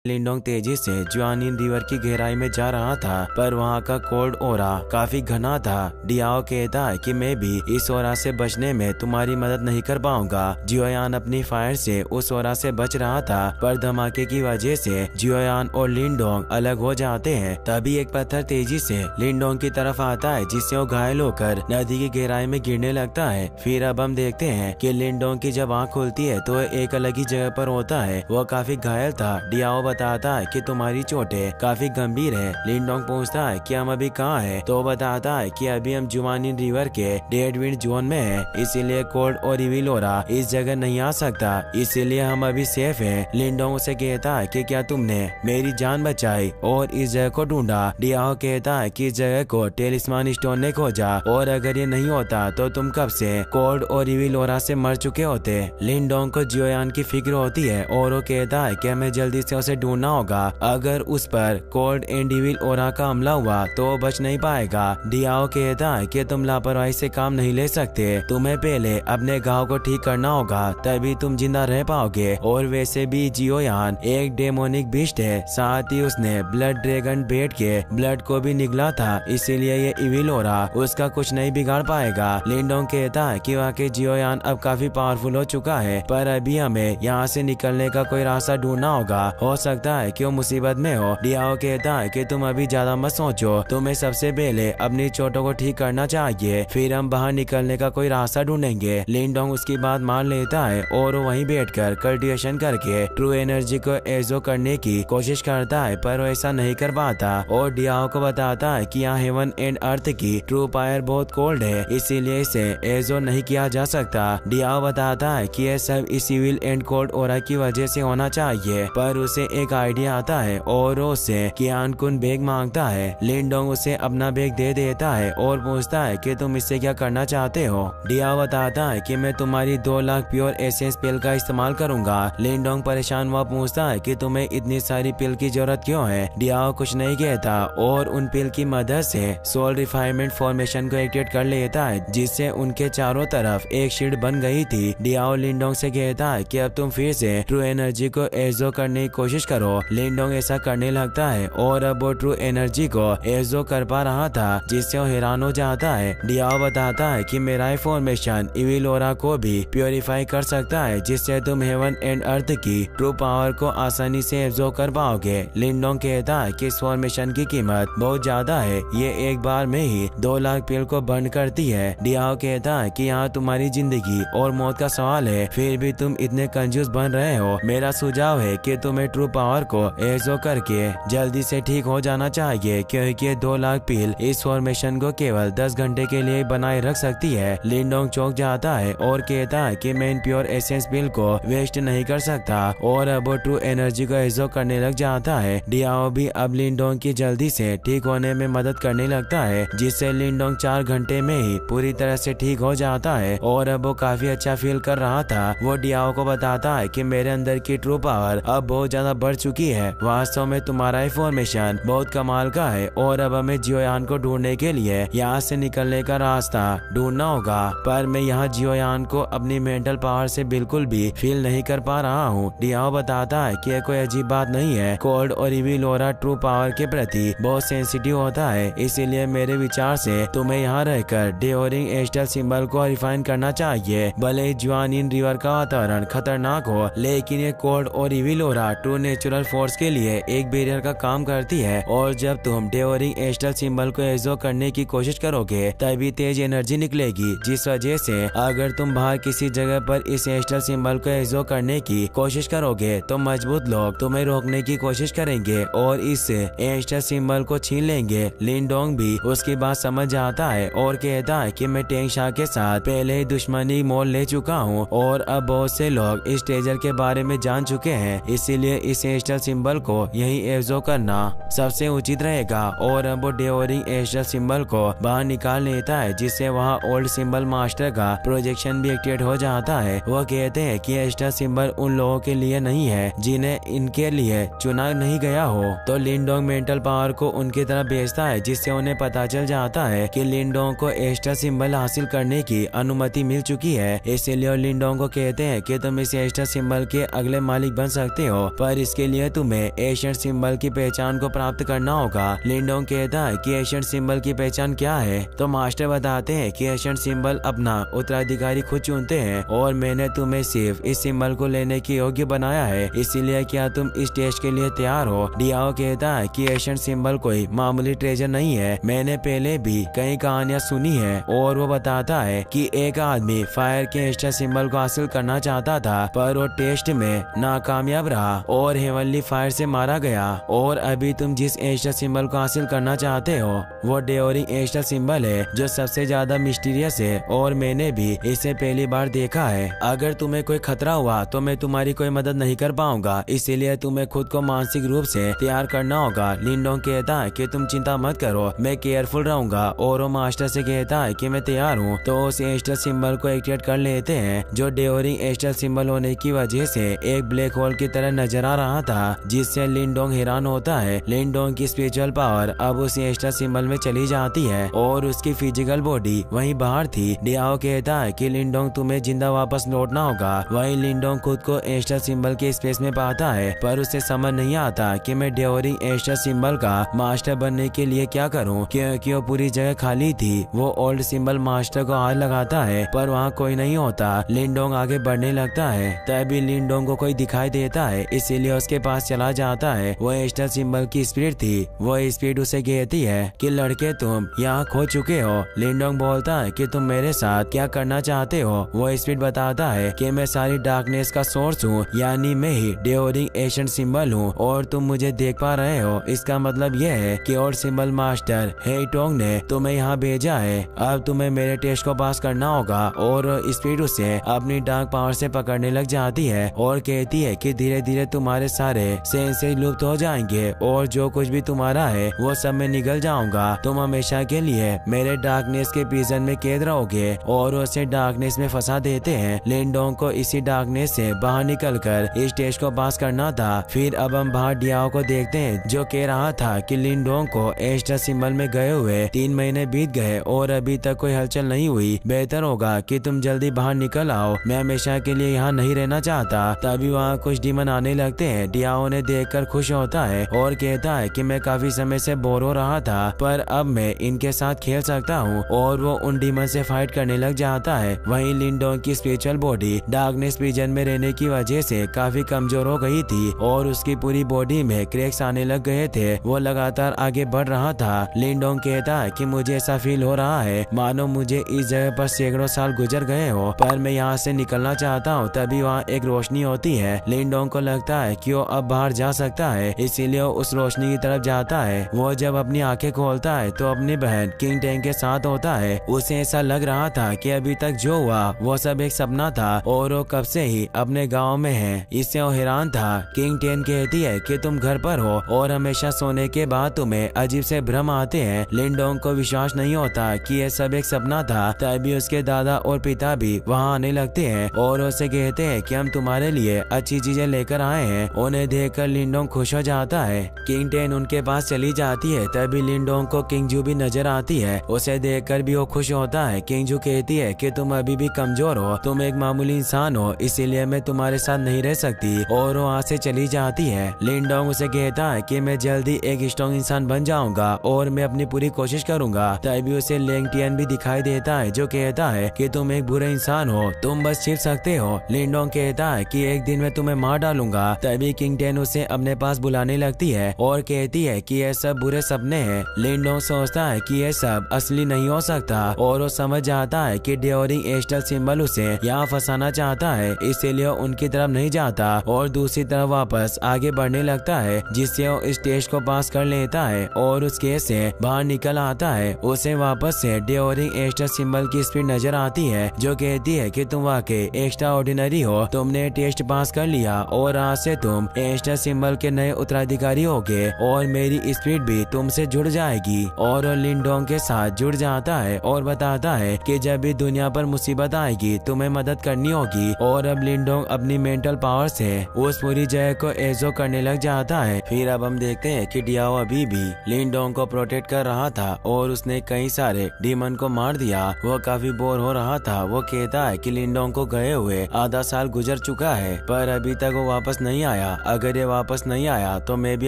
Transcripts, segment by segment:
लिंडोंग तेजी से जुआनिन रिवर की गहराई में जा रहा था, पर वहाँ का कोल्ड ओरा काफी घना था। डियाओ कहता है कि मैं भी इस ओरा से बचने में तुम्हारी मदद नहीं कर पाऊंगा। जियोयान अपनी फायर से उस ओरा से बच रहा था, पर धमाके की वजह से जियोयान और लिंडोंग अलग हो जाते हैं। तभी एक पत्थर तेजी से लिंडोंग की तरफ आता है, जिससे वो घायल होकर नदी की गहराई में गिरने लगता है। फिर अब हम देखते हैं कि लिंडोंग की जब आँख खुलती है तो एक अलग ही जगह पर होता है। वो काफी घायल था। डियाओ बताता है कि तुम्हारी चोटें काफी गंभीर है। लिंडोंग पूछता है कि हम अभी कहाँ हैं, तो बताता है कि अभी हम जुआनिन रिवर के डेड विंड जोन में हैं, इसीलिए कोल्ड और इविल ओरा इस जगह नहीं आ सकता, इसीलिए हम अभी सेफ हैं। लिंडोंग उसे कहता है कि क्या तुमने मेरी जान बचाई और इस जगह को ढूंढा। डियाओ कहता है कि इस जगह को टेलिस्मान स्टोन ने खोजा, और अगर ये नहीं होता तो तुम कब से कोल्ड और इविल ओरा से मर चुके होते। लिंडोंग को जियोयान की फिक्र होती है और वो कहता है कि हमें जल्दी से उसे ढूंढना होगा। अगर उस पर कोल्ड एंड इविल ओरा का हमला हुआ तो वो बच नहीं पाएगा। डियाओ कहता है कि तुम लापरवाही से काम नहीं ले सकते, तुम्हें पहले अपने घाव को ठीक करना होगा, तभी तुम जिंदा रह पाओगे। और वैसे भी जियोयान एक डेमोनिक बीस्ट है, साथ ही उसने ब्लड ड्रैगन बेट के ब्लड को भी निगला था, इसीलिए ये इविल ओरा उसका कुछ नहीं बिगाड़ पाएगा। लिंडोंग कहता है कि वाकई जियोयान अब काफी पावरफुल हो चुका है, पर अभी हमें यहाँ से निकलने का कोई रास्ता ढूंढना होगा, हो सकता है कि वो मुसीबत में हो। डियाओ कहता है कि तुम अभी ज्यादा मत सोचो, तुम्हें सबसे पहले अपनी चोटों को ठीक करना चाहिए, फिर हम बाहर निकलने का कोई रास्ता ढूंढेंगे। लिंडोंग उसकी बात मान लेता है और वो वहीं बैठकर कल्टिवेशन करके ट्रू एनर्जी को एजो करने की कोशिश करता है, पर वो ऐसा नहीं कर पाता। और डियाओ को बताता है कि यहाँ हेवन एंड अर्थ की ट्रू पावर बहुत कोल्ड है, इसीलिए इसे एजो नहीं किया जा सकता। डियाओ बताता है कि यह सब इस सिविल एंड कोल्ड ओरा की वजह से होना चाहिए, पर उसे एक आइडिया आता है और उससे कियान कुन बैग मांगता है। लिंडोंग उसे अपना बैग दे देता है और पूछता है कि तुम इससे क्या करना चाहते हो। डियाओ बताता है कि मैं तुम्हारी 2 लाख प्योर एसेंस पिल का इस्तेमाल करूंगा। लिंडोंग परेशान हुआ पूछता है कि तुम्हें इतनी सारी पिल की जरूरत क्यों है। डियाओ कुछ नहीं कहता और उन पिल की मदद से सोल रिफाइनमेंट फॉर्मेशन को एक्टिवेट कर लेता है, जिससे उनके चारों तरफ एक शील्ड बन गई थी। डियाओ लिंडोंग से कहता है कि अब तुम फिर से ट्रू एनर्जी को एजो करने की कोशिश करो। लिंडोंग ऐसा करने लगता है और अब वो ट्रू एनर्जी को एजो कर पा रहा था, जिससे वो हैरान हो जाता है। डियाओ बताता है कि मेरा फॉर्मेशन इविल ओरा को भी प्योरीफाई कर सकता है, जिससे तुम हेवन एंड अर्थ की ट्रू पावर को आसानी से एब्जॉर्ब कर पाओगे। लिंडोंग कहता है कि इस फॉर्मेशन की कीमत बहुत ज्यादा है, ये एक बार में ही 2 लाख पिल को बर्न करती है। डियाओ कहता है कि यहाँ तुम्हारी जिंदगी और मौत का सवाल है, फिर भी तुम इतने कंजूस बन रहे हो। मेरा सुझाव है कि तुम्हें ट्रू पावर को एजो करके जल्दी से ठीक हो जाना चाहिए, क्योंकि 2 लाख पिल इस फॉर्मेशन को केवल 10 घंटे के लिए बनाए रख सकती है। लिंडोंग चौंक जाता है और कहता है कि मैं इन प्योर एसेंस पिल को वेस्ट नहीं कर सकता, और अब वो ट्रू एनर्जी को एजो करने लग जाता है। डियाओ भी अब लिंडोंग की जल्दी से ठीक होने में मदद करने लगता है, जिससे लिंडोंग 4 घंटे में ही पूरी तरह से ठीक हो जाता है और अब वो काफी अच्छा फील कर रहा था। वो डियाओ को बताता है कि मेरे अंदर की ट्रू पावर अब बहुत ज्यादा बढ़ चुकी है, वास्तव में तुम्हारा फॉर्मेशन बहुत कमाल का है, और अब हमें जियोयान को ढूंढने के लिए यहाँ से निकलने का रास्ता ढूंढना होगा। पर मैं यहाँ जियोयान को अपनी मेंटल पावर से बिल्कुल भी फील नहीं कर पा रहा हूँ। डियाओ बताता है कि कोई अजीब बात नहीं है, कोल्ड और इविल ओरा ट्रू पावर के प्रति बहुत सेंसिटिव होता है, इसीलिए मेरे विचार से तुम्हें यहाँ रहकर डेओरिंग एस्टल सिंबल को रिफाइन करना चाहिए। भले ही जुआनिन रिवर का वातावरण खतरनाक हो, लेकिन ये कोल्ड और इविल ओरा ट्रू नेचुरल फोर्स के लिए एक बैरियर का काम करती है, और जब तुम डेओरिंग एस्टल सिंबल को एजो करने की कोशिश करोगे तभी तेज एनर्जी निकलेगी, जिस वजह से अगर तुम बाहर किसी जगह पर इस एस्टल सिंबल को एजो करने की कोशिश करोगे तो मजबूत लोग तुम्हें रोकने की कोशिश करेंगे और इस एस्टल सिंबल को छीन लेंगे। लिंडोंग भी उसकी बात समझ जाता है और कहता है कि मैं टेंग शा के साथ पहले ही दुश्मनी मोल ले चुका हूँ और अब बहुत से लोग इस ट्रेजर के बारे में जान चुके हैं, इसीलिए इस एस्टल सिंबल को यही एजो करना सबसे उचित रहेगा। और अब वो डेओरिंग एस्टल सिंबल को बाहर निकाल लेता है, जिससे वहाँ ओल्ड सिंबल मास्टर का प्रोजेक्शन भी एक्टिवेट हो जाता है। वो कहते हैं कि एस्टल सिंबल उन लोगों के लिए नहीं है जिन्हें इनके लिए चुना नहीं गया हो। तो लिंडोंग मेंटल पावर को उनकी तरफ भेजता है, जिससे उन्हें पता चल जाता है कि लिंडोंग को एस्टल सिंबल हासिल करने की अनुमति मिल चुकी है। इसीलिए लिंडोंग को कहते हैं कि तुम इस एस्टल सिंबल के अगले मालिक बन सकते हो, पर इसके लिए तुम्हें एशियन सिंबल की पहचान को प्राप्त करना होगा। लिंडोंग कहता है कि एशियन सिंबल की पहचान क्या है? तो मास्टर बताते हैं कि एशियन सिंबल अपना उत्तराधिकारी खुद चुनते हैं और मैंने तुम्हें सिर्फ इस सिंबल को लेने के योग्य बनाया है, इसीलिए क्या तुम इस टेस्ट के लिए तैयार हो? डियाओ कहता है कि एशियन सिंबल कोई मामूली ट्रेजर नहीं है, मैंने पहले भी कई कहानियां सुनी है। और वो बताता है कि एक आदमी फायर के एशियन सिंबल को हासिल करना चाहता था, पर वो टेस्ट में नाकामयाब रहा और हेवनली फायर से मारा गया। और अभी तुम जिस एशियन सिंबल को हासिल करना चाहते हो वो डेओरिंग एशियन सिंबल है, जो सबसे ज्यादा मिस्टीरियस है और मैंने भी इसे पहली बार देखा है। अगर तुम्हें कोई खतरा हुआ तो मैं तुम्हारी कोई मदद नहीं कर पाऊंगा, इसीलिए तुम्हें खुद को मानसिक रूप से तैयार करना होगा। लिंडोंग कहता है कि तुम चिंता मत करो, मैं केयरफुल रहूंगा। और वो मास्टर से कहता है कि मैं तैयार हूँ। तो उस एस्टर सिंबल को एक्टिवेट कर लेते हैं, जो डेओरिंग एस्टर सिंबल होने की वजह से एक ब्लैक होल की तरह नजर आ रहा था, जिससे लिंडोंग हैरान होता है। लिंडोंग की स्पिरिचुअल पावर अब उस एस्टर सिंबल में चली जाती है और उसकी फिजिकल बॉडी वहीं बाहर थी। डियाओ कहता है कि लिंडोंग तुम्हें जिंदा वापस लौटना होगा। वहीं लिंडोंग खुद को एस्टर सिंबल के स्पेस में पाता है, पर उसे समझ नहीं आता कि मैं डेओरिंग एस्टर सिंबल का मास्टर बनने के लिए क्या करूं, क्योंकि वो पूरी जगह खाली थी। वो ओल्ड सिंबल मास्टर को हाथ लगाता है, पर वहाँ कोई नहीं होता। लिंडोंग आगे बढ़ने लगता है, तभी लिंडोंग को कोई दिखाई देता है, इसीलिए उसके पास चला जाता है। वो एस्टर सिंबल की स्पिरिट थी। वो स्पिरिट उसे कहती है कि लड़के तुम यहाँ खो चुके हो। लिंडोंग बोलता है कि तुम मेरे साथ क्या करना चाहते हो? वो स्पिरिट बताता है कि मैं सारी डार्कनेस का सोर्स हूँ, यानी मैं ही डेओरिंग एशियन सिंबल हूँ और तुम मुझे देख पा रहे हो। इसका मतलब यह है कि और सिंबल मास्टर हेटोंग ने तुम्हें यहाँ भेजा है। अब तुम्हें मेरे टेस्ट को पास करना होगा। और स्पिरिट उसे अपनी डार्क पावर से पकड़ने लग जाती है और कहती है कि धीरे धीरे तुम्हारे सारे सेंसेस लुप्त हो जाएंगे और जो कुछ भी तुम्हारा है वो सब में निकल जाऊंगा। तुम हमेशा के लिए मेरे डार्कनेस के प्रिजन में कैद रहोगे। और उसे डार्कनेस में फंसा देते हैं। लिंडोंग को इसी डार्कनेस से बाहर निकलकर इस टेस्ट को पास करना था। फिर अब हम बाहर डियाओ को देखते हैं, जो कह रहा था कि लिंडोंग को एस्टर सिंबल में गए हुए 3 महीने बीत गए और अभी तक कोई हलचल नहीं हुई। बेहतर होगा कि तुम जल्दी बाहर निकल आओ, मैं हमेशा के लिए यहाँ नहीं रहना चाहता। तभी वहाँ कुछ डीमन आने लगते हैं। डियाओ ने देखकर खुश होता है और कहता है कि मैं काफी समय से बोर हो रहा था, पर अब मैं इनके साथ खेल सकता हूँ। और वो उन डीमन से फाइट करने लग जाता है। वहीं लिंडोंग की स्पिरिचुअल बॉडी डार्कनेस प्रिजन में रहने की वजह से काफी कमजोर हो गई थी और उसकी पूरी बॉडी में क्रैक्स आने लग गए थे। वो लगातार आगे बढ़ रहा था। लिंडोंग कहता है कि मुझे ऐसा फील हो रहा है मानो मुझे इस जगह पर सैकड़ों साल गुजर गए हो, पर मैं यहाँ से निकलना चाहता हूँ। तभी वहाँ एक रोशनी होती है। लिंडोंग को लगता है कि वो अब बाहर जा सकता है, इसीलिए वो उस रोशनी की तरफ जाता है। वो जब अपनी आंखें खोलता है तो अपनी बहन किंग टेन के साथ होता है। उसे ऐसा लग रहा था कि अभी तक जो हुआ वो सब एक सपना था और वो कब से ही अपने गाँव में है। इससे वो हैरान था। किंग टेन कहती है कि तुम घर पर हो और हमेशा सोने के बाद तुम्हें अजीब से भ्रम आते हैं। लिंडोंग को विश्वास नहीं होता कि ये सब एक सपना था। तभी उसके दादा और पिता भी वहाँ आने लगते हैं और उसे कहते हैं कि हम तुम्हारे लिए अच्छी चीजें लेकर आए हैं। उन्हें देखकर लिंडोंग खुश हो जाता है। किंग टेन उनके पास चली जाती है। तभी लिंडोंग को किंगजू भी नजर आती है। उसे देखकर भी वो खुश होता है। किंगजू कहती है कि तुम अभी भी कमजोर हो, तुम एक मामूली इंसान हो, इसीलिए मैं तुम्हारे साथ नहीं रह सकती। और वो वहाँ से चली जाती है। लिंडोंग उसे कहता है कि मैं जल्दी एक स्ट्रॉन्ग इंसान बन जाऊंगा और मैं अपनी पूरी कोशिश करूंगा। तभी उसे लेंगटियन भी दिखाई देता है, जो कहता है कि तुम एक बुरे इंसान हो, तुम बस छिप सकते हो। लिंडोंग कहता है कि एक दिन मैं तुम्हें मार डालूंगा। तभी किंग टेन उसे अपने पास बुलाने लगती है और कहती है कि ये सब बुरे सपने हैं। लिंडोंग सोचता है कि ये सब असली नहीं हो सकता और वो समझ जाता है कि डेओरिंग एस्टर सिंबल उसे यहाँ फंसाना चाहता है, इसीलिए उनकी तरफ नहीं जाता और दूसरी तरफ वापस आगे बढ़ने लगता है, जिससे वो इस टेस्ट को पास कर लेता है और उस केस से बाहर निकल आता है। उसे वापस से डेओरिंग एस्टर सिंबल की स्पीड नजर आती है, जो कहती है कि तुम वाकई एक्स्ट्रा ऑर्डिनरी हो, तुमने टेस्ट पास कर लिया और आज से तुम एस्टर सिंबल के नए उत्तराधिकारी होगे और मेरी स्पीड भी तुमसे जुड़ जाएगी। और लिंडोंग के साथ जुड़ जाता है और बताता है कि जब भी दुनिया पर मुसीबत आएगी तुम्हें मदद करनी होगी। और अब लिंडोंग अपनी मेंटल पावर से उस पूरी जगह को एजो करने लग जाता है। फिर अब हम देखते हैं कि डियाओ अभी भी लिंडोंग को प्रोटेक्ट कर रहा था और उसने कई सारे डीमन को मार दिया। वो काफी बोर हो रहा था। वो कहता है कि लिंडोंग को गए हुए आधा साल गुजर चुका है, पर अभी तक वो वापस नहीं आया। आया, अगर ये वापस नहीं आया तो मैं भी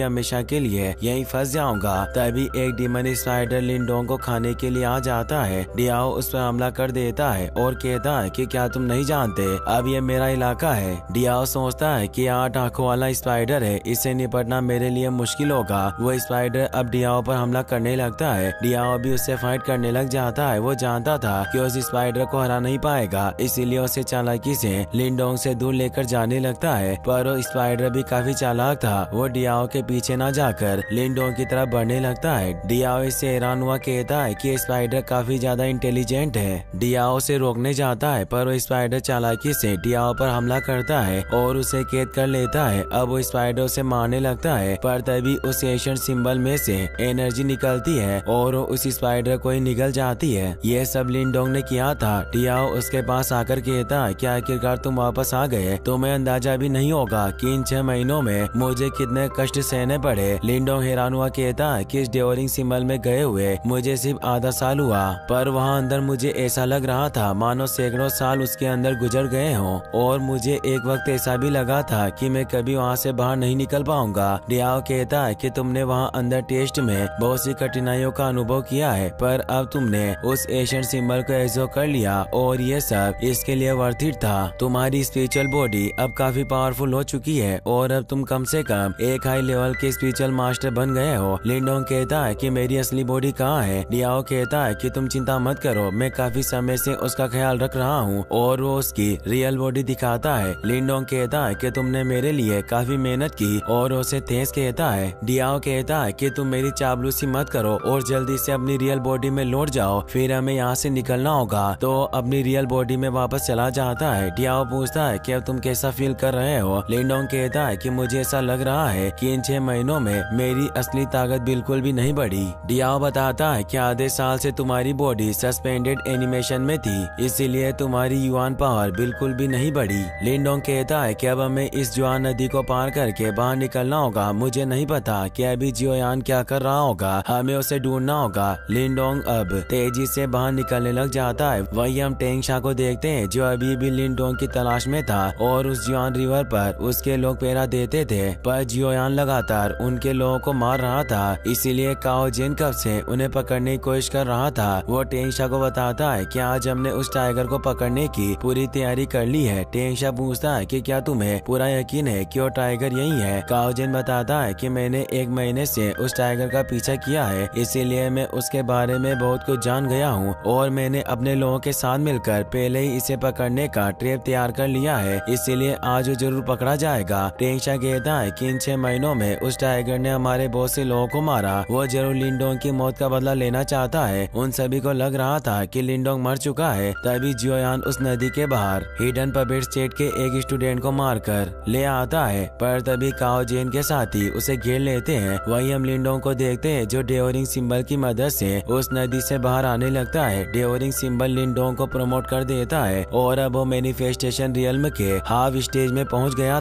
हमेशा के लिए यहीं फंस जाऊंगा। तभी एक डीमन स्पाइडर लिंडोंग को खाने के लिए आ जाता है। डियाओ उस पर हमला कर देता है और कहता है कि क्या तुम नहीं जानते, अब ये मेरा इलाका है। डियाओ सोचता है कि 8 आंखों वाला स्पाइडर है, इससे निपटना मेरे लिए मुश्किल होगा। वो स्पाइडर अब डियाओ पर हमला करने लगता है। डियाओ भी उससे फाइट करने लग जाता है। वो जानता था कि उस स्पाइडर को हरा नहीं पाएगा, इसीलिए उसे चालाकी से लिंडोंग से दूर लेकर जाने लगता है। पर वो स्पाइडर भी काफी चालाक था। वो डियाओ के पीछे न जाकर लिंडोंग की तरफ बढ़ने लगता है। डियाओ इससे हैरान हुआ कहता है कि स्पाइडर काफी ज्यादा इंटेलिजेंट है। डियाओ से रोकने जाता है पर वो स्पाइडर चालाकी से डियाओ पर हमला करता है और उसे कैद कर लेता है। अब वो स्पाइडर उसे मारने लगता है, पर तभी उस एशियन सिंबल में से एनर्जी निकलती है और उस स्पाइडर को ही निकल जाती है। ये सब लिंडोंग ने किया था। डियाओ उसके पास आकर कहता है कि आखिरकार तुम वापस आ गए। तुम्हें अंदाजा भी नहीं होगा कि इन 6 महीनों में मुझे कितने कष्ट सहने पड़े। लिंडोंग हैरान हुआ कहता है कि इस डेवरिंग सिंबल में गए हुए मुझे सिर्फ आधा साल हुआ, पर वहाँ अंदर मुझे ऐसा लग रहा था मानो सैकड़ों साल उसके अंदर गुजर गए हों। और मुझे एक वक्त ऐसा भी लगा था कि मैं कभी वहाँ से बाहर नहीं निकल पाऊंगा। डियाओ कहता है कि तुमने वहाँ अंदर टेस्ट में बहुत सी कठिनाइयों का अनुभव किया है, पर अब तुमने उस एशियन सिंबल को एब्जॉर्ब कर लिया और ये सब इसके लिए वर्थ इट था। तुम्हारी स्पिरिचुअल बॉडी अब काफी पावरफुल हो चुकी है और अब तुम कम से कम एक हाई लेवल के स्पिरिचुअल मास्टर बन गए हो। लिंडोंग कहता है कि मेरी असली बॉडी कहाँ है। डियाओ कहता है कि तुम चिंता मत करो, मैं काफी समय से उसका ख्याल रख रहा हूँ, और वो उसकी रियल बॉडी दिखाता है। लिंडोंग कहता है कि तुमने मेरे लिए काफी मेहनत की और उसे थैंक्स कहता है। डियाओ कहता है कि तुम मेरी चापलूसी मत करो और जल्दी से अपनी रियल बॉडी में लौट जाओ, फिर हमें यहाँ से निकलना होगा। तो अपनी रियल बॉडी में वापस चला जाता है। डियाओ पूछता है कि अब तुम कैसा फील कर रहे हो। लिंडोंग कहता है कि मुझे ऐसा लग रहा है कि इन 6 महीनों में मेरी असली ताकत बिल्कुल भी नहीं बढ़ी। डियाओ बताता है कि आधे साल से तुम्हारी बॉडी सस्पेंडेड एनिमेशन में थी, इसीलिए तुम्हारी युआन पावर बिल्कुल भी नहीं बढ़ी। लिंडोंग कहता है कि अब हमें इस जुआन नदी को पार करके बाहर निकलना होगा। मुझे नहीं पता कि अभी जियोयान क्या कर रहा होगा, हमें उसे ढूंढना होगा। लिंडोंग अब तेजी से बाहर निकलने लग जाता है। वही हम टेंगशा को देखते हैं जो अभी भी लिंडोंग की तलाश में था और उस जुआन रिवर पर उसके लोग पहरा देते थे, पर जियोयान लगातार उनके लोगों को मार रहा था, इसीलिए काओ जिन कब से उन्हें पकड़ने की कोशिश कर रहा था। वो टेंगशा को बताता है कि आज हमने उस टाइगर को पकड़ने की पूरी तैयारी कर ली है। टेंगशा पूछता है कि क्या तुम्हें पूरा यकीन है कि वो टाइगर यही है। काओ जिन बताता है कि मैंने 1 महीने से उस टाइगर का पीछा किया है, इसीलिए मैं उसके बारे में बहुत कुछ जान गया हूँ और मैंने अपने लोगों के साथ मिलकर पहले ही इसे पकड़ने का ट्रैप तैयार कर लिया है, इसीलिए आज वो जरूर पकड़ा जाएगा। टेंगशा कहता है कि इन 6 महीनों में उस टाइगर ने हमारे बहुत से लोगों को मारा, वो जरूर लिंडोंग की मौत का बदला लेना चाहता है। उन सभी को लग रहा था कि लिंडोंग मर चुका है। तभी जियोयान उस नदी के बाहर हिडन पपेट स्टेट के एक स्टूडेंट को मारकर ले आता है, पर तभी काओ जेन के साथी उसे घेर लेते हैं। वही हम लिंडोंग को देखते हैं जो डेवरिंग सिंबल की मदद से उस नदी से बाहर आने लगता है। डेवरिंग सिंबल लिंडोंग को प्रमोट कर देता है और अब वो मैनिफेस्टेशन रियल्म के हाफ स्टेज में पहुंच गया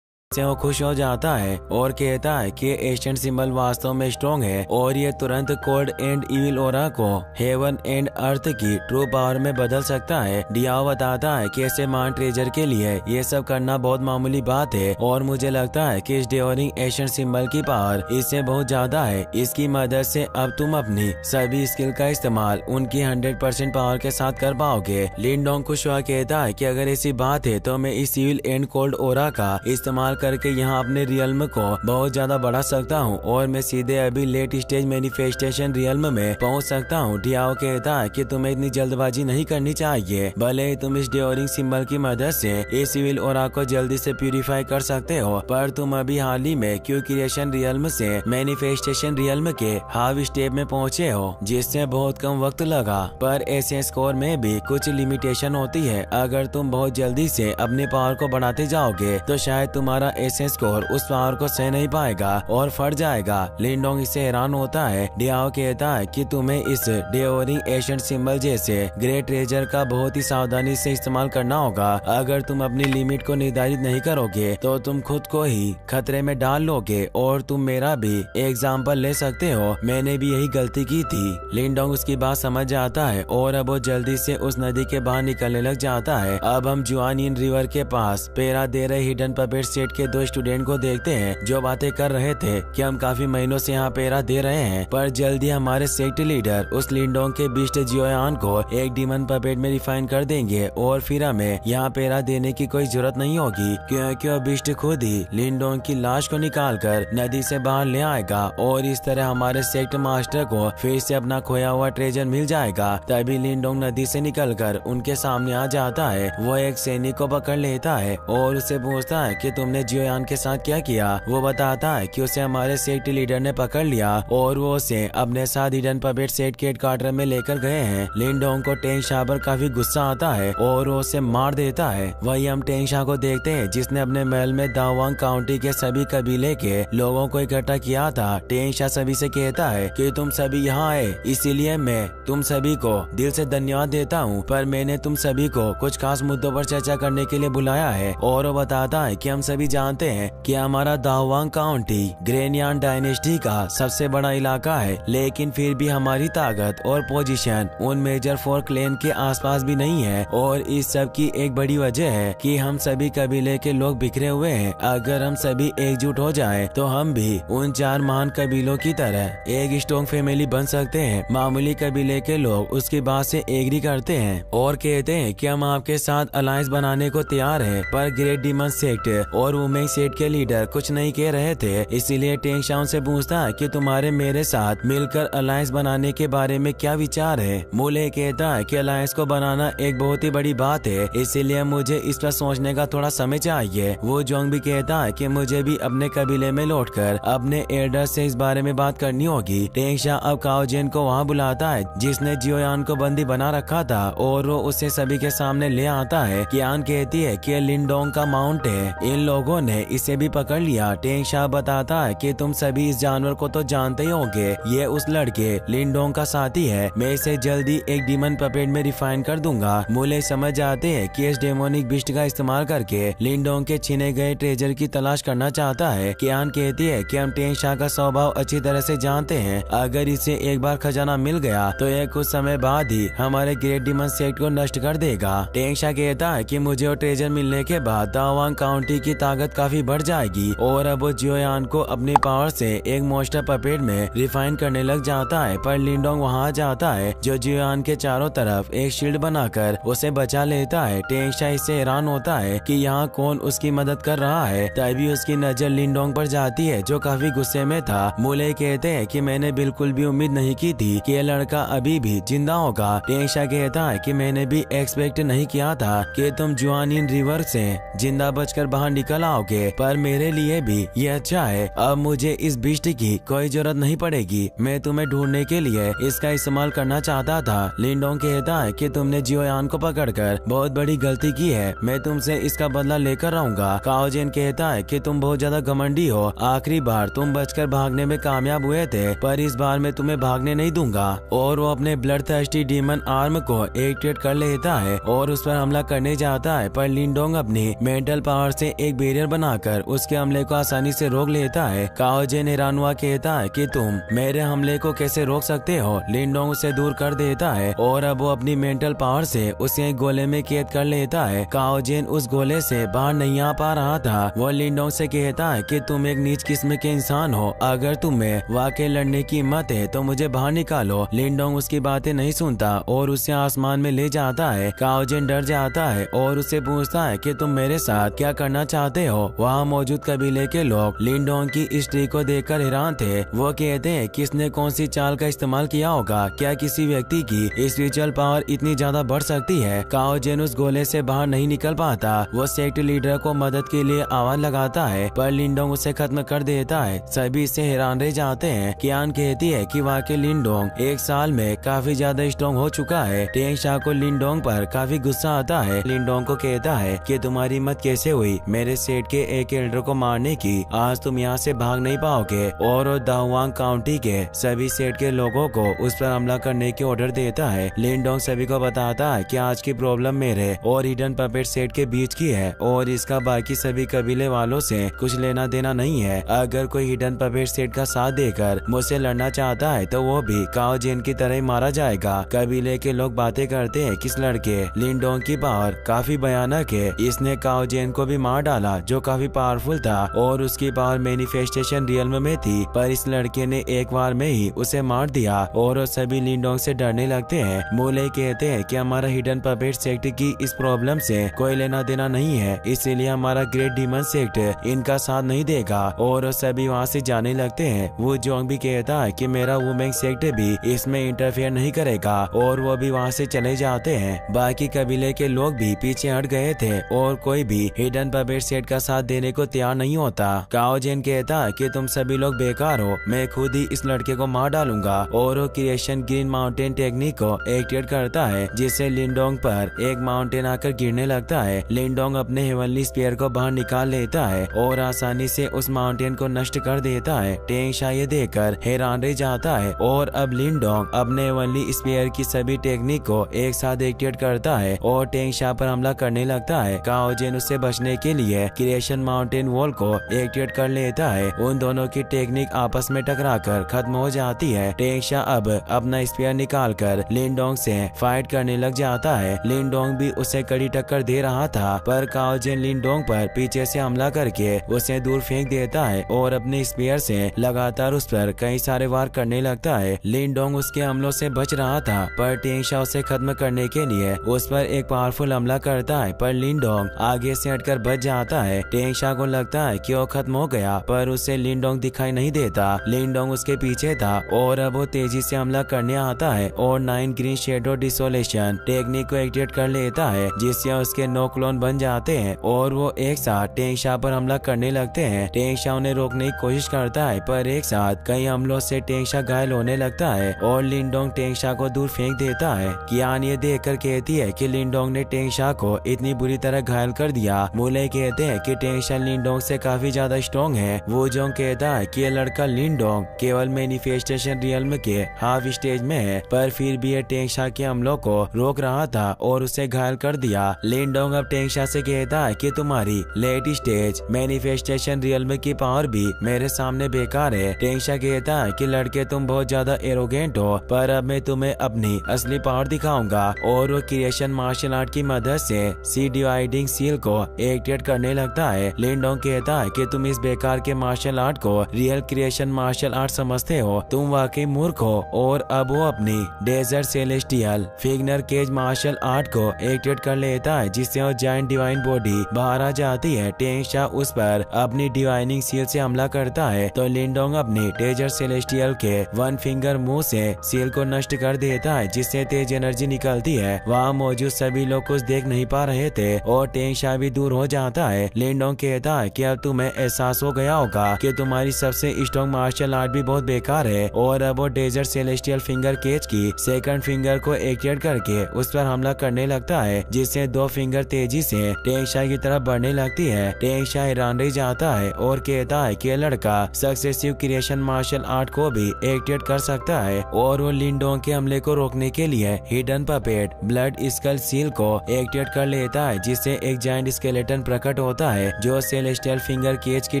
से वो खुश हो जाता है और कहता है कि एशियन सिंबल वास्तव में स्ट्रॉन्ग है और ये तुरंत कोड एंड इविल ओरा को हेवन एंड अर्थ की ट्रू पावर में बदल सकता है। डियाओ बताता है कि ऐसे मान ट्रेजर के लिए ये सब करना बहुत मामूली बात है और मुझे लगता है कि इस डेवरिंग एशियन सिंबल की पावर इससे बहुत ज्यादा है। इसकी मदद से अब तुम अपनी सभी स्किल का इस्तेमाल उनकी 100% पावर के साथ कर पाओगे। लिंडोंग खुश हुआ कहता है कि अगर ऐसी बात है तो मैं इस इविल एंड कोल्ड ओरा का इस्तेमाल करके यहाँ अपने रियल्म को बहुत ज्यादा बढ़ा सकता हूँ और मैं सीधे अभी लेट स्टेज मैनिफेस्टेशन रियल्म में पहुँच सकता हूँ। डियाओ कहता है कि तुम्हें इतनी जल्दबाजी नहीं करनी चाहिए, भले ही तुम इस डेवरिंग सिंबल की मदद से इस सिविल ओरा को जल्दी से प्यूरिफाई कर सकते हो, पर तुम अभी हाल ही में क्यू क्रिएशन रियल्म से मैनिफेस्टेशन रियल्म के हाफ स्टेप में पहुँचे हो, जिससे बहुत कम वक्त लगा। पर ऐसे स्कोर में भी कुछ लिमिटेशन होती है। अगर तुम बहुत जल्दी से अपने पावर को बढ़ाते जाओगे तो शायद तुम्हारा ऐसे स्कोर उस पावर को सह नहीं पाएगा और फट जाएगा। लिंडोंग इससे हैरान होता है। डियाओ कहता है कि तुम्हें इस डेवरिंग एशियन सिंबल जैसे ग्रेट ट्रेजर का बहुत ही सावधानी से इस्तेमाल करना होगा। अगर तुम अपनी लिमिट को निर्धारित नहीं करोगे तो तुम खुद को ही खतरे में डाल लोगे और तुम मेरा भी एग्जाम्पल ले सकते हो, मैंने भी यही गलती की थी। लिंडोंग उसकी बात समझ जाता है और अब वो जल्दी से उस नदी के बाहर निकलने लग जाता है। अब हम जुआनिन रिवर के पास पहरा दे रहे हिडन पपेट स्टेट के दो स्टूडेंट को देखते हैं जो बातें कर रहे थे कि हम काफी महीनों से यहाँ पहरा दे रहे हैं, पर जल्दी हमारे सेक्ट लीडर उस लिंडोंग के बीस्ट जियोयान को एक डीमन पपेट में रिफाइन कर देंगे और फिर हमें यहाँ पहरा देने की कोई जरूरत नहीं होगी, क्योंकि वो बीस्ट खुद ही लिंडोंग की लाश को निकाल कर नदी से बाहर ले आएगा और इस तरह हमारे सेक्ट मास्टर को फिर से अपना खोया हुआ ट्रेजर मिल जाएगा। तभी लिंडोंग नदी से निकलकर उनके सामने आ जाता है। वो एक सैनिक को पकड़ लेता है और उससे पूछता है कि तुमने जियोयान के साथ क्या किया। वो बताता है कि उसे हमारे सेक्ट लीडर ने पकड़ लिया और वो उसे अपने साथ हिडन पपेट सेट के हेडक्वार्टर में लेकर गए हैं। लिंडोंग को टेंग शाह पर काफी गुस्सा आता है और वो उसे मार देता है। वही हम टेंग शाह को देखते हैं जिसने अपने महल में दावांग काउंटी के सभी कबीले के लोगों को इकट्ठा किया था। टेंग शाह सभी से कहता है कि तुम सभी यहाँ आए, इसीलिए मैं तुम सभी को दिल से धन्यवाद देता हूँ, पर मैंने तुम सभी को कुछ खास मुद्दों पर चर्चा करने के लिए बुलाया है। और वो बताता है कि हम सभी जानते हैं कि हमारा दावांग काउंटी ग्रेनियान डायनेस्टी का सबसे बड़ा इलाका है, लेकिन फिर भी हमारी ताकत और पोजीशन उन मेजर 4 क्लेन के आसपास भी नहीं है। और इस सब की एक बड़ी वजह है कि हम सभी कबीले के लोग बिखरे हुए हैं। अगर हम सभी एकजुट हो जाएं, तो हम भी उन 4 महान कबीलों की तरह एक स्ट्रॉन्ग फैमिली बन सकते हैं। मामूली कबीले के लोग उसकी बात से एग्री करते हैं और कहते हैं कि हम आपके साथ अलायंस बनाने को तैयार हैं। पर ग्रेट डीमन सेक्ट और वुमेंग सेक्ट के लीडर कुछ नहीं कह रहे थे, इसीलिए टेंग शाह से पूछता है कि तुम्हारे मेरे साथ मिलकर अलायंस बनाने के बारे में क्या विचार है। मूले कहता है कि अलायंस को बनाना एक बहुत ही बड़ी बात है, इसीलिए मुझे इस पर सोचने का थोड़ा समय चाहिए। वो जोंग भी कहता है कि मुझे भी अपने कबीले में लौटकर अपने एल्डर से इस बारे में बात करनी होगी। टेंग शाह अब काओ जेन को वहाँ बुलाता है जिसने जियोयान को बंदी बना रखा था और वो उसे सभी के सामने ले आता है। कियान कहती है कि लिंडोंग का माउंट है, इन लोगों ने इसे भी पकड़ लिया। टेंग शाह बताता है कि तुम सभी इस जानवर को तो जानते ही होंगे, ये उस लड़के लिंडोंग का साथी है। मैं इसे जल्दी एक डीमन पपेट में रिफाइन कर दूंगा। मूले समझ जाते हैं कि इस डेमोनिक बिस्ट का इस्तेमाल करके लिंडोंग के छीने गए ट्रेजर की तलाश करना चाहता है। कियान कहती है कि हम टेंग शाह का स्वभाव अच्छी तरह से जानते हैं, अगर इसे एक बार खजाना मिल गया तो यह कुछ समय बाद ही हमारे ग्रेट डीमन सेक्ट को नष्ट कर देगा। टेंग शाह कहता है कि मुझे वो ट्रेजर मिलने के बाद दावांग काउंटी की ताकत काफी बढ़ जाएगी और अब वो जियोयान को अपनी पावर से एक मोस्टर पपेट में रिफाइन करने लग जाता है। पर लिंडोंग वहाँ जाता है जो जियोयान के चारों तरफ एक शील्ड बनाकर उसे बचा लेता है। टेंग शाह इससे हैरान होता है कि यहाँ कौन उसकी मदद कर रहा है। तभी उसकी नजर लिंडोंग पर जाती है जो काफी गुस्से में था। मूले कहते हैं कि मैंने बिल्कुल भी उम्मीद नहीं की थी कि यह लड़का अभी भी जिंदा होगा। टेंग शाह कहता है कि मैंने भी एक्सपेक्ट नहीं किया था कि तुम जुआनिन रिवर से जिंदा बचकर बाहर निकल आओगे, पर मेरे लिए भी ये अच्छा है। अब मुझे इस बिस्ट की कोई जरूरत नहीं पड़ेगी, मैं तुम्हें ढूंढने के लिए इसका इस्तेमाल करना चाहता था। लिंडोंग कहता है कि तुमने जियोयान को पकड़कर बहुत बड़ी गलती की है, मैं तुमसे इसका बदला लेकर रहूंगा। काओ जेन कहता है कि तुम बहुत ज्यादा घमंडी हो, आखिरी बार तुम बचकर भागने में कामयाब हुए थे, पर इस बार मैं तुम्हें भागने नहीं दूंगा। और वो अपने ब्लड थर्स्टी डीमन आर्म को एक्टिवेट कर लेता है और उस पर हमला करने जाता है, पर लिंडोंग अपनी मेंटल पावर से एक बैरियर बनाकर उसके हमले को आसानी से रोक लेता है। काओ जेन हैरान हुआ कहता है कि तुम मेरे हमले को कैसे रोक सकते हो। लिंडोंग उसे दूर कर देता है और अब वो अपनी मेंटल पावर से उसे एक गोले में कैद कर लेता है। काओ जेन उस गोले से बाहर नहीं आ पा रहा था। वो लिंडोंग से कहता है कि तुम एक नीच किस्म के इंसान हो, अगर तुम्हें वाकई लड़ने की हिम्मत है तो मुझे बाहर निकालो। लिंडोंग उसकी बातें नहीं सुनता और उसे आसमान में ले जाता है। काओ जेन डर जाता है और उससे पूछता है कि तुम मेरे साथ क्या करना चाहते हो। वहाँ मौजूद कबीले के लोग लिंडोंग की इस ट्रिक को देखकर हैरान थे। वो कहते हैं किसने कौन सी चाल का इस्तेमाल किया होगा, क्या किसी व्यक्ति की स्पिरिचुअल पावर इतनी ज्यादा बढ़ सकती है। काओ जेन उस गोले से बाहर नहीं निकल पाता। वो सेक्ट लीडर को मदद के लिए आवाज लगाता है, पर लिंडोंग उसे खत्म कर देता है। सभी इससे हैरान रह जाते हैं। कियान कहती है कि वाकई लिंडोंग एक साल में काफी ज्यादा स्ट्रॉन्ग हो चुका है। टेंग शाह को लिंडोंग पर काफी गुस्सा आता है। लिंडोंग को कहता है कि तुम्हारी हिम्मत कैसे हुई मेरे सेठ के एक एल्डर को मारने की, आज तुम यहाँ से भाग नहीं पाओगे। और दावांग काउंटी के सभी सेठ के लोगों को उस पर हमला करने के ऑर्डर देता है। लिंडोंग सभी को बताता है कि आज की प्रॉब्लम मेरे और हिडन पपेट सेठ के बीच की है और इसका बाकी सभी कबीले वालों से कुछ लेना देना नहीं है। अगर कोई हिडन पपेट सेठ का साथ देकर मुझसे लड़ना चाहता है तो वो भी काओ जेन की तरह ही मारा जाएगा। कबीले के लोग बातें करते हैं कि इस लड़के लिंडोंग की पावर काफी भयानक है, इसने काओ जेन को भी मार डाला जो काफी पावरफुल था और उसकी पावर मैनिफेस्टेशन रियल्म में थी, पर इस लड़के ने एक बार में ही उसे मार दिया और सभी लिंडोंग से डरने लगते हैं। मूले कहते हैं कि हमारा हिडन पपेट सेक्ट की इस प्रॉब्लम से कोई लेना देना नहीं है, इसीलिए हमारा ग्रेट डीमन सेक्ट इनका साथ नहीं देगा और सभी वहाँ से जाने लगते हैं। वो जोंग भी कहता है कि मेरा वुमेंग सेक्ट भी इसमें इंटरफेयर नहीं करेगा और वो भी वहाँ से चले जाते हैं। बाकी कबीले के लोग भी पीछे हट गए थे और कोई भी हिडन पपेट सेक्ट का साथ देने को तैयार नहीं होता। काओ जेन कहता है कि तुम सभी लोग बेकार हो, मैं खुद ही इस लड़के को मार डालूंगा और वो क्रिएशन ग्रीन माउंटेन टेक्निक को एक्टिवेट करता है, जिससे लिंडोंग पर एक माउंटेन आकर गिरने लगता है। लिंडोंग अपने हेवनली स्पीयर को बाहर निकाल लेता है और आसानी से उस माउंटेन को नष्ट कर देता है। टेंगशा ये देखकर हैरान रह जाता है और अब लिंडोंग अपने हेवनली स्पीयर की सभी टेक्निक को एक साथ एक्टिवेट करता है और टेंगशा पर हमला करने लगता है। काओ जेन उससे बचने के लिए क्रिएशन माउंटेन वॉल को एक्टिवेट कर लेता है। उन दोनों की टेक्निक आपस में टकराकर खत्म हो जाती है। टेंगशा अब अपना स्पीयर निकालकर लिंडोंग से फाइट करने लग जाता है। लिंडोंग भी उसे कड़ी टक्कर दे रहा था, पर काओ जेन लिंडोंग पर पीछे से हमला करके उसे दूर फेंक देता है और अपने स्पीयर से लगातार उस पर कई सारे वार करने लगता है। लिंडोंग उसके हमलों से बच रहा था, पर टेंगशा उसे खत्म करने के लिए उस पर एक पावरफुल हमला करता है, पर लिंडोंग आगे से हटकर बच जाता है। टेंगशा को लगता है कि वो खत्म हो गया, पर उसे लिंडोंग दिखाई नहीं देता। लिंडोंग उसके पीछे था और अब वो तेजी से हमला करने आता है और 9 ग्रीन शेडो डिसोलेशन टेक्निक को एक्टिवेट कर लेता है, जिससे उसके 9 क्लोन बन जाते हैं और वो एक साथ टेंगशा पर हमला करने लगते हैं। टेंगशा उन्हें रोकने की कोशिश करता है, पर एक साथ कई हमलों से टेंगशा घायल होने लगता है और लिंडोंग टेंगशा को दूर फेंक देता है। कियान ये देखकर कहती है कि लिंडोंग ने टेंगशा को इतनी बुरी तरह घायल कर दिया। मूले कहते हैं कि टेंगशा लिंडोंग से काफी ज्यादा स्ट्रॉन्ग है। वो जोंग कहता है कि ये लड़का लिंडोंग केवल मैनिफेस्टेशन रियल्म के हाफ स्टेज में है, पर फिर भी ये टेंगशा के हमलों को रोक रहा था और उसे घायल कर दिया। लिंडोंग अब टेंगशा से कहता है कि तुम्हारी लेट स्टेज मैनिफेस्टेशन रियल्म की पावर भी मेरे सामने बेकार है। टेंगशा कहता है कि लड़के तुम बहुत ज्यादा एरोगेंट हो, पर अब मैं तुम्हें अपनी असली पावर दिखाऊंगा और वो क्रिएशन मार्शल आर्ट की मदद से सी डिवाइडिंग सील को एक्टिवेट करने लगता है। लिंडोंग कहता है कि तुम इस बेकार के मार्शल आर्ट को रियल क्रिएशन मार्शल आर्ट समझते हो, तुम वाकई मूर्ख हो। और अब वो अपनी desert celestial finger cage martial art को एक्टिवेट कर लेता है, जिससे वो जायंट डिवाइन बॉडी बाहर आ जाती है। टेंगशा उस पर अपनी डिवाइनिंग सील से हमला करता है, तो लिंडोंग अपनी डेजर्ट सेलेस्टियल के 1 फिंगर मूव से सील को नष्ट कर देता है, जिससे तेज एनर्जी निकलती है। वहाँ मौजूद सभी लोग कुछ देख नहीं पा रहे थे और टेंगशा भी दूर हो जाता है। लिंडोंग कहता है कि अब तुम्हें एहसास हो गया होगा कि तुम्हारी सबसे स्ट्रॉन्ग मार्शल आर्ट भी बहुत बेकार है, और अब वो डेजर्ट सेलेस्टियल फिंगर केज की सेकंड फिंगर को एक्टिवेट करके उस पर हमला करने लगता है, जिससे 2 फिंगर तेजी से टेंगशा की तरफ बढ़ने लगती है। टेंगशा हैरान रह जाता है और कहता है कि लड़का सक्सेसिव क्रिएशन मार्शल आर्ट को भी एक्टिवेट कर सकता है, और वो लिंडोंग के हमले को रोकने के लिए hidden puppet blood skull seal को एक्टिवेट कर लेता है, जिससे एक जायंट स्केलेटन प्रकट होता है जो सेलेस्टियल फिंगर केज की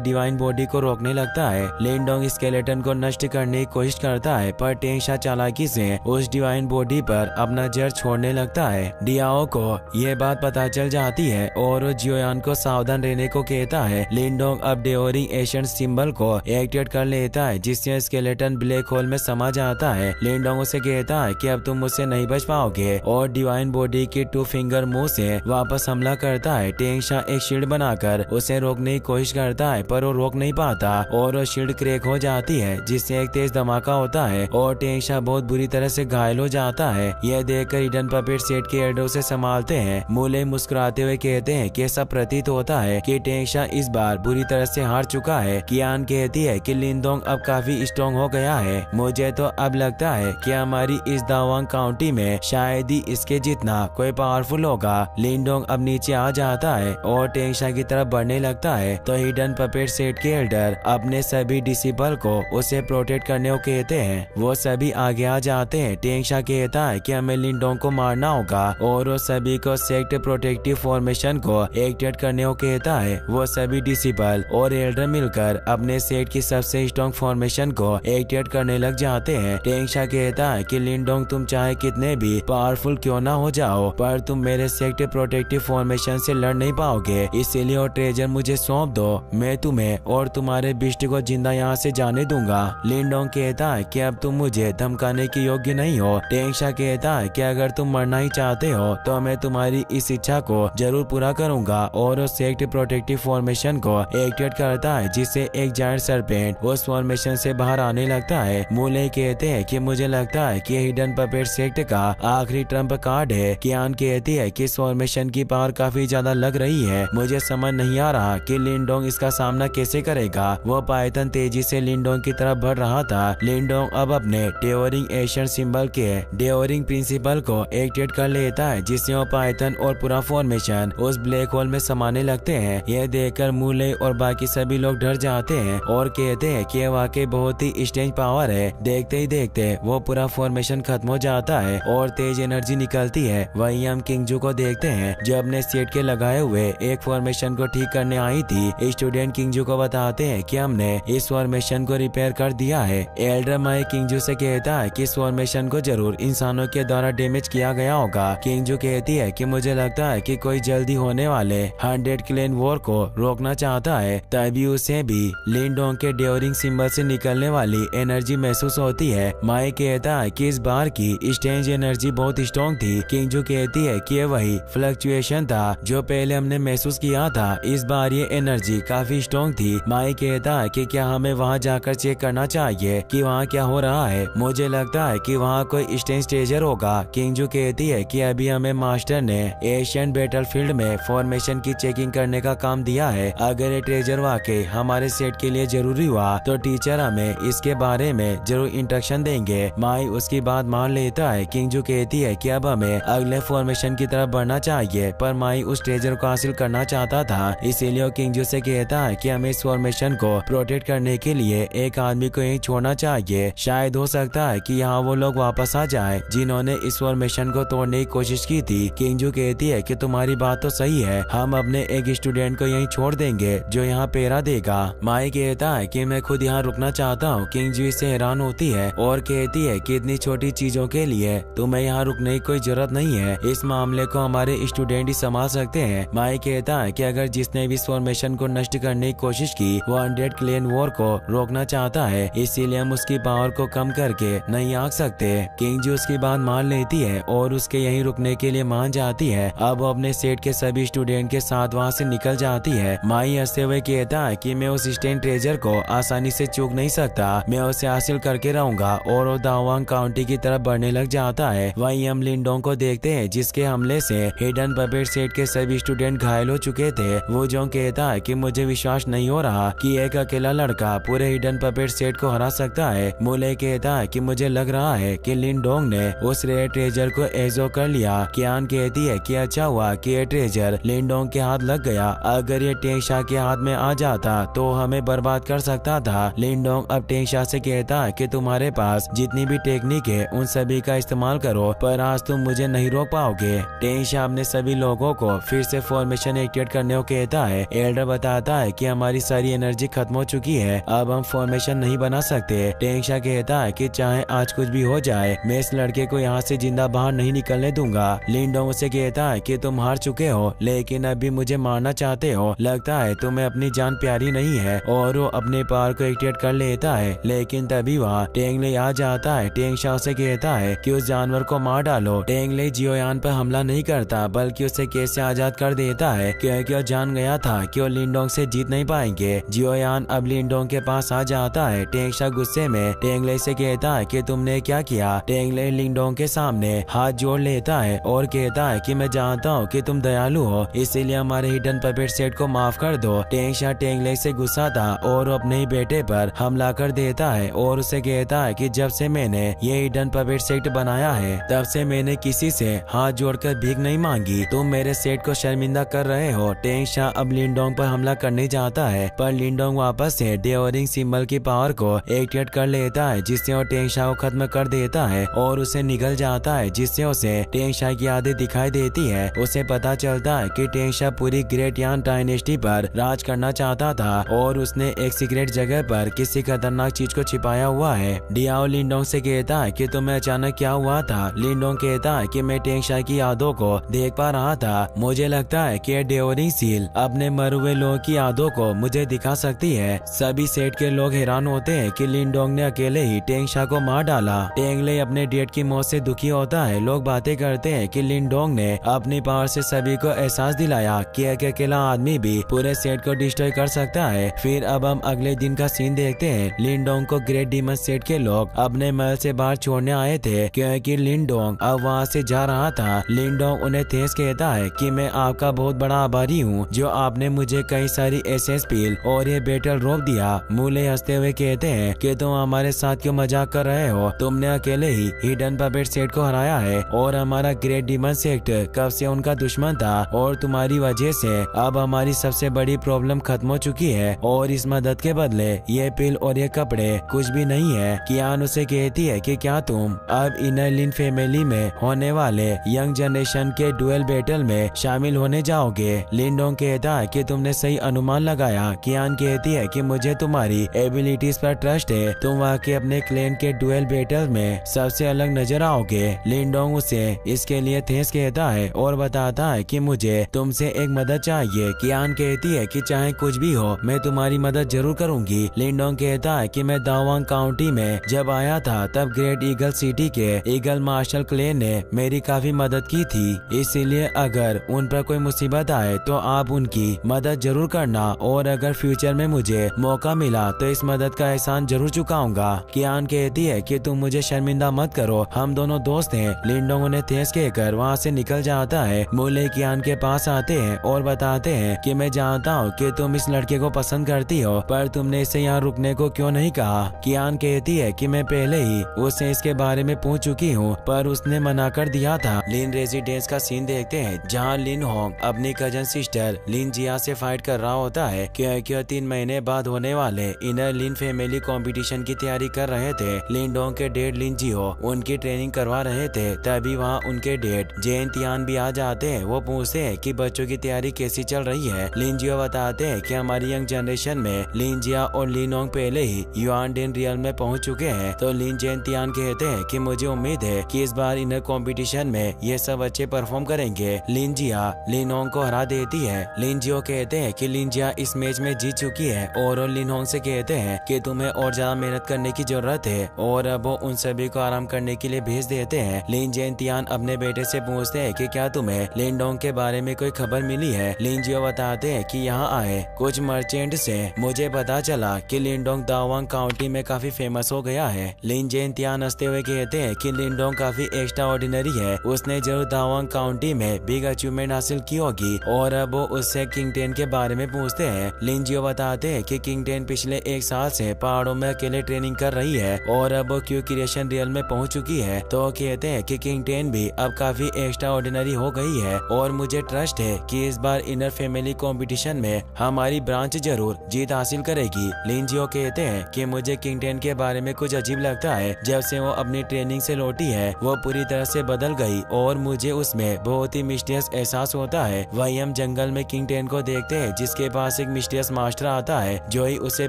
डिवाइन बॉडी को रोकने लगता है। लिंडोंग स्केलेटन को नष्ट करने की कोशिश करता है, पर टेंगशा चालाकी से उस डिवाइन बॉडी पर अपना जड़ छोड़ने लगता है। डियाओ को ये बात पता चल जाती है और वो जियोयान को सावधान रहने को कहता है। लिंडोंग अब डेओरिंग एशियंट सिंबल को एक्टिवेट कर लेता है, जिससे स्केलेटन ब्लैक होल में समा जाता है। लिंडोंग उसे कहता है कि अब तुम मुझसे नहीं बच पाओगे और डिवाइन बॉडी की 2 फिंगर मुंह से वापस हमला करता है। टेंगशा एक शील्ड बनाकर उसे रोकने की कोशिश करता है, पर वो रोक नहीं पाता और वो शील्ड क्रैक हो जाती है, जिससे एक तेज धमाका होता है और टेंगशा बहुत बुरी तरह से घायल हो जाता है। यह देखकर हिडन पपेट सेट के एडो से संभालते हैं। मूले मुस्कुराते हुए कहते हैं कि ऐसा प्रतीत होता है कि टेंगशा इस बार बुरी तरह से हार चुका है। कियान कहती है कि लिंडोंग अब काफी स्ट्रॉन्ग हो गया है, मुझे तो अब लगता है कि हमारी इस दावांग काउंटी में शायद ही इसके जितना कोई पावरफुल होगा। लिंडोंग अब नीचे आ जाता है और टेंगशा की तरफ बढ़ने लगता है, तो हिडन पपेट सेट के एल्डर अपने सभी डिसिबल को उसे प्रोटेक्ट करने को कहते हैं। वो सभी आगे आ जाते हैं। टेंगशा कहता है कि हमें लिंडोंग को मारना होगा और वो सभी को सेक्ट प्रोटेक्टिव फॉर्मेशन को एक्टिवेट करने को कहता है। वो सभी डिसिबल और एल्डर मिलकर अपने सेट की सबसे स्ट्रॉन्ग फॉर्मेशन को एक्टिवेट करने लग जाते हैं। टेंगशा कहता है कि लिंडोंग तुम चाहे कितने भी पावरफुल क्यों ना हो जाओ, पर तुम मेरे सेक्ट प्रोटेक्टिव फॉर्मेशन से लड़ नहीं पाओगे, इसीलिए इसलिए वो ट्रेजर मुझे सौंप दो, मैं तुम्हें और तुम्हारे बिस्ट को जिंदा यहाँ से जाने दूंगा। लिंडोंग कहता है कि अब तुम मुझे धमकाने के योग्य नहीं हो। टेंगशा कहता है कि अगर तुम मरना ही चाहते हो तो मैं तुम्हारी इस इच्छा को जरूर पूरा करूंगा, और वो सेक्ट प्रोटेक्टिव फॉर्मेशन को एक्टिवेट करता है, जिससे एक जायंट सरपेंट उस फॉर्मेशन से बाहर आने लगता है। मूले कहते हैं कि मुझे लगता है कि हिडन पपेट सेक्ट का आखिरी ट्रम्प कार्ड है। कियान कहती है कि इस फॉर्मेशन की पावर काफी ज्यादा लग रही है, मुझे समझ नहीं आ रहा कि लिंडोंग इसका सामना कैसे करेगा। वो पाइथन तेजी से लिंडोंग की तरफ बढ़ रहा था। लिंडोंग अब अपने डेवरिंग एशियन सिंबल के डेवरिंग प्रिंसिपल को एक्टिवेट कर लेता है, जिससे वो पाइथन और पूरा फॉर्मेशन उस ब्लैक होल में समाने लगते हैं। यह देखकर मूले और बाकी सभी लोग डर जाते हैं और कहते हैं कि यह वाकई बहुत ही स्ट्रेंज पावर है। देखते ही देखते वो पूरा फॉर्मेशन खत्म हो जाता है और तेज एनर्जी निकलती है। वहीं हम किंगजू को देखते हैं जो अपने सेट के लगाए हुए एक फॉर्मेशन को ठीक करने आई थी। स्टूडेंट किंगजू को बताते हैं कि हमने इस फॉर्मेशन को रिपेयर कर दिया है। एल्डर माई किंगजू से कहता है कि इस फॉर्मेशन को जरूर इंसानों के द्वारा डैमेज किया गया होगा। किंगजू कहती है कि मुझे लगता है कि कोई जल्दी होने वाले 100 क्लेन वॉर को रोकना चाहता है। तभी उसे भी लिंडोंग के डेवरिंग सिंबल से निकलने वाली एनर्जी महसूस होती है। माई कहता है कि इस बार की स्ट्रेंज एनर्जी बहुत स्ट्रॉन्ग थी। किंगजू कहती है कि वही फ्लक्चुएशन था जो पहले हमने महसूस किया था, इस बार ये एनर्जी काफी स्ट्रॉन्ग थी। माई कहता है कि क्या हमें वहाँ जाकर चेक करना चाहिए कि वहाँ क्या हो रहा है। मुझे लगता है कि वहाँ कोई स्ट्रेंज ट्रेजर होगा। किंगजू कहती है कि अभी हमें मास्टर ने एशियन बैटलफील्ड में फॉर्मेशन की चेकिंग करने का काम दिया है। अगर ये ट्रेजर वाकई हमारे सेट के लिए जरूरी हुआ तो टीचर हमें इसके बारे में जरूर इंस्ट्रक्शन देंगे। माई उसकी बात मान लेता है। किंगजू कहती है कि अब हमें अगले फॉर्मेशन की तरफ बढ़ना चाहिए, पर माई उस ट्रेजर को हासिल करना चाहता था, इसीलिए किंगजू से कहता है कि हमें इस फॉर्मेशन को प्रोटेक्ट करने के लिए एक आदमी को यहीं छोड़ना चाहिए। शायद हो सकता है कि यहाँ वो लोग वापस आ जाए जिन्होंने इस फॉर्मेशन को तोड़ने की कोशिश की थी। किंगजू कहती है कि तुम्हारी बात तो सही है, हम अपने एक स्टूडेंट को यहीं छोड़ देंगे जो यहाँ पहरा देगा। माई कहता है कि मैं खुद यहाँ रुकना चाहता हूँ। किंगजू इससे हैरान होती है और कहती है कि इतनी छोटी चीजों के लिए तुम्हें यहाँ रुकने की कोई जरूरत नहीं है, इस मामले को हमारे स्टूडेंट ही संभाल सकते हैं। माई कहता है कि अगर जिसने भी इस फॉर्मेशन को नष्ट करने की कोशिश की वो 100 क्लेन वॉर को रोकना चाहता है, इसीलिए हम उसकी पावर को कम करके नहीं आंक सकते। किंगजू उसकी बात मान लेती है और उसके यहीं रुकने के लिए मान जाती है। अब वो अपने सेट के सभी स्टूडेंट के साथ वहाँ से निकल जाती है। माई हंसते हुए कहता है कि मैं उस स्टेन ट्रेजर को आसानी से चूक नहीं सकता, मैं उसे हासिल करके रहूंगा, और वो दावांग काउंटी की तरफ बढ़ने लग जाता है। वहीं हम लिंडोंग को देखते हैं जिसके हमले से हिडन पपेट सेट के सभी स्टूडेंट घायल हो चुके थे। वो जो कहता है कि मुझे विश्वास नहीं हो रहा कि एक अकेला लड़का पूरे हिडन पपेट सेट को हरा सकता है। मूले कहता है कि मुझे लग रहा है कि लिंडोंग ने उस रेयर ट्रेजर को एजो कर लिया। कियान कहती है कि अच्छा हुआ कि ये ट्रेजर लिंडोंग के हाथ लग गया, अगर ये टेंगशा के हाथ में आ जाता तो हमें बर्बाद कर सकता था। लिंडोंग अब टेंगशा से कहता है कि तुम्हारे पास जितनी भी टेक्निक है उन सभी का इस्तेमाल करो, पर आज तुम मुझे नहीं रोक पाओगे। टेंगशा अपने सभी लोगों को फिर से फॉर्मेशन एक्टिवेट करने को कहता है। एल्डर बताता है कि हमारी सारी एनर्जी खत्म हो चुकी है, अब हम फॉर्मेशन नहीं बना सकते। टेंगशा कहता है कि चाहे आज कुछ भी हो जाए मैं इस लड़के को यहाँ से जिंदा बाहर नहीं निकलने दूंगा। लिंडोंग उसे कहता है कि तुम हार चुके हो लेकिन अभी मुझे मारना चाहते हो, लगता है तुम्हें अपनी जान प्यारी नहीं है, और वो अपने पावर को एक्टिवेट कर लेता है। लेकिन तभी वहाँ टेंगले आ जाता है। टेंगशा उसे कहता है कि उस जानवर को मार डालो। टेंगले जियोयान पर हमला नहीं करता बल्कि उसे कैसे आजाद कर देता है, क्योंकि वो जान गया था कि वो लिंडोंग से जीत नहीं पाएंगे। जियोयान अब लिंडोंग के पास आ जाता है। टेंगशा गुस्से में टेंगले से कहता है कि तुमने क्या किया। टेंगले लिंडोंग के सामने हाथ जोड़ लेता है और कहता है कि मैं जानता हूँ कि तुम दयालु हो, इसीलिए हमारे हिडन पपेट सेट को माफ कर दो। टेंगशा टेंगले से गुस्सा था और अपने ही बेटे पर हमला कर देता है और उसे कहता है कि जब से मैंने ये हिडन पपेट सेट बनाया है तब से मैंने किसी से हाथ जोड़कर भीख नहीं मांगी, तुम मेरे सेट को शर्मिंदा कर रहे हो। टेंगशा अब लिंडोंग पर हमला करने जाता है, पर लिंडोंग वापस से डेवरिंग सिंबल की पावर को एक्टिवेट कर लेता है, जिससे वो टेंगशा को खत्म कर देता है और उसे निकल जाता है, जिससे उसे टेंगशा की यादें दिखाई देती है। उसे पता चलता है कि टेंगशा पूरी ग्रेट यान डायनेस्टी पर राज करना चाहता था और उसने एक सीक्रेट जगह पर किसी खतरनाक चीज को छिपाया हुआ है। डियाओ लिंडोंग से कहता है कि तुम्हें अचानक क्या हुआ था। लिंडोंग कहता है कि मैं टेंगशा की यादों को देख पा रहा था, मुझे लगता है कि डेवरिंग सील अपने मरे हुए लोगों की यादों को मुझे दिखा सकती है। सभी सेट के लोग हैरान होते हैं कि लिनडोंग ने अकेले ही टेंगशा को मार डाला। टेंगले अपने डेट की मौत से दुखी होता है। लोग बातें करते हैं कि लिनडोंग ने अपनी पावर से सभी को एहसास दिलाया कि एक अकेला आदमी भी पूरे सेट को डिस्ट्रॉय कर सकता है। फिर अब हम अगले दिन का सीन देखते हैं। लिनडोंग को ग्रेट डीमन सेट के लोग अपने महल से बाहर छोड़ने आए थे क्योंकि लिनडोंग अब वहाँ से जा रहा था। लिनडोंग उन्हें थेस कहता है कि मैं आपका बहुत बड़ा आभारी हूँ जो आपने मुझे कई सारी एसएस पील और ये बैटल रोक दिया। मूले हंसते हुए कहते हैं कि तुम हमारे साथ क्यों मजाक कर रहे हो, तुमने अकेले ही हिडन पपेट सेट को हराया है और हमारा ग्रेट डीमन सेट कब से उनका दुश्मन था और तुम्हारी वजह से अब हमारी सबसे बड़ी प्रॉब्लम खत्म हो चुकी है और इस मदद के बदले ये पिल और ये कपड़े कुछ भी नहीं है। कियान उसे कहती है कि क्या तुम अब इनर लिन फैमिली में होने वाले यंग जनरेशन के डुएल बैटल में शामिल होने जाओगे। लिनडोंग कहता है कि तुमने सही अनुमान लगाया। कियान कहती है कि मुझे तुम्हारी एबिलिटीज पर ट्रस्ट है, तुम वाकई अपने क्लैन के डुएल बैटल में सबसे अलग नजर आओगे। लिनडोंग उसे इसके लिए थैंक्स कहता है और बताता है कि मुझे तुमसे एक मदद चाहिए। कियान कहती है कि चाहे कुछ भी हो मैं तुम्हारी मदद जरूर करूंगी। लिनडोंग कहता है कि मैं दावांग काउंटी में जब आया था तब ग्रेट ईगल सिटी के ईगल मार्शल क्लैन ने मेरी काफी मदद की थी, इसीलिए अगर उन पर कोई मुसीबत आए तो आप उनकी मदद जरूर करना और अगर फ्यूचर में मुझे मौका मिला तो इस मदद का एहसान जरूर चुकाऊंगा। कियान कहती है कि तुम मुझे शर्मिंदा मत करो, हम दोनों दोस्त हैं। लिनडोंग उन्हें थैंक्स कहकर वहाँ से निकल जाता है। मूले कियान के पास आते हैं और बताते हैं कि मैं जानता हूँ कि तुम इस लड़के को पसंद करती हो, पर तुमने इसे यहाँ रुकने को क्यों नहीं कहा। कियान कहती है कि मैं पहले ही उससे इसके बारे में पूछ चुकी हूँ पर उसने मना कर दिया था। लिन रेजिडेंस का सीन देखते हैं जहाँ लिन होंग अपनी कजन सिस्टर लिन जिया से फाइट कर रहा होता है क्योंकि 3 महीने बाद होने वाले इनर लिन फैमिली कंपटीशन की तैयारी कर रहे थे। लिनडोंग के डैड लिन जियो उनकी ट्रेनिंग करवा रहे थे, तभी वहाँ उनके डैड जेन तियान भी आ जाते हैं। वो पूछते हैं कि बच्चों की तैयारी कैसी चल रही है। लिन जियो बताते हैं कि हमारी यंग जनरेशन में लिन जिया और लिनोंग पहले ही युआन डेन रियल में पहुँच चुके हैं। तो लिन जेन तियान कहते हैं कि मुझे उम्मीद है कि इस बार इनर कंपटीशन में ये सब अच्छे परफॉर्म करेंगे। लिन जिया लिनोंग को हरा देती है। लिन जियो कहते हैं कि लिन जिया इस मैच में जीत चुकी है और लिनोंग से कहते हैं कि तुम्हें और ज्यादा मेहनत करने की जरूरत है और अब वो उन सभी को आराम करने के लिए भेज देते हैं। लिन जेन तियान अपने बेटे से पूछते हैं कि क्या तुम्हें लिनडोंग के बारे में कोई खबर मिली है। लिन जियो बताते हैं कि यहाँ आए कुछ मर्चेंट से मुझे पता चला कि लिनडोंग दावांग काउंटी में काफी फेमस हो गया है। लिन जेन तियान हंसते हुए कहते हैं कि लिनडोंग काफी एक्स्ट्रा ऑर्डिनरी है, उसने जरूर दावांग काउंटी में बिग अचीवमेंट हासिल की होगी और अब वो उससे किंग टेन के बारे में पूछते हैं। लिन जियो बताते हैं कि किंग टेन पिछले 1 साल से पहाड़ों में अकेले ट्रेनिंग कर रही है और अब वो क्यू क्रिएशन रियल में पहुंच चुकी है। तो कहते हैं कि किंग टेन भी अब काफी एक्स्ट्रा ऑर्डिनरी हो गई है और मुझे ट्रस्ट है कि इस बार इनर फैमिली कंपटीशन में हमारी ब्रांच जरूर जीत हासिल करेगी। लिन जियो कहते हैं कि मुझे किंग टेन के बारे में कुछ अजीब लगता है, जब से वो अपनी ट्रेनिंग से लौटी है वो पूरी तरह से बदल गई और मुझे उसमें बहुत ही मिस्टीरियस एहसास होता है। वही हम जंगल में किंग टेन को देखते हैं जिसके पास एक मिस्टीरियस मास्टर आता है जो ही उसे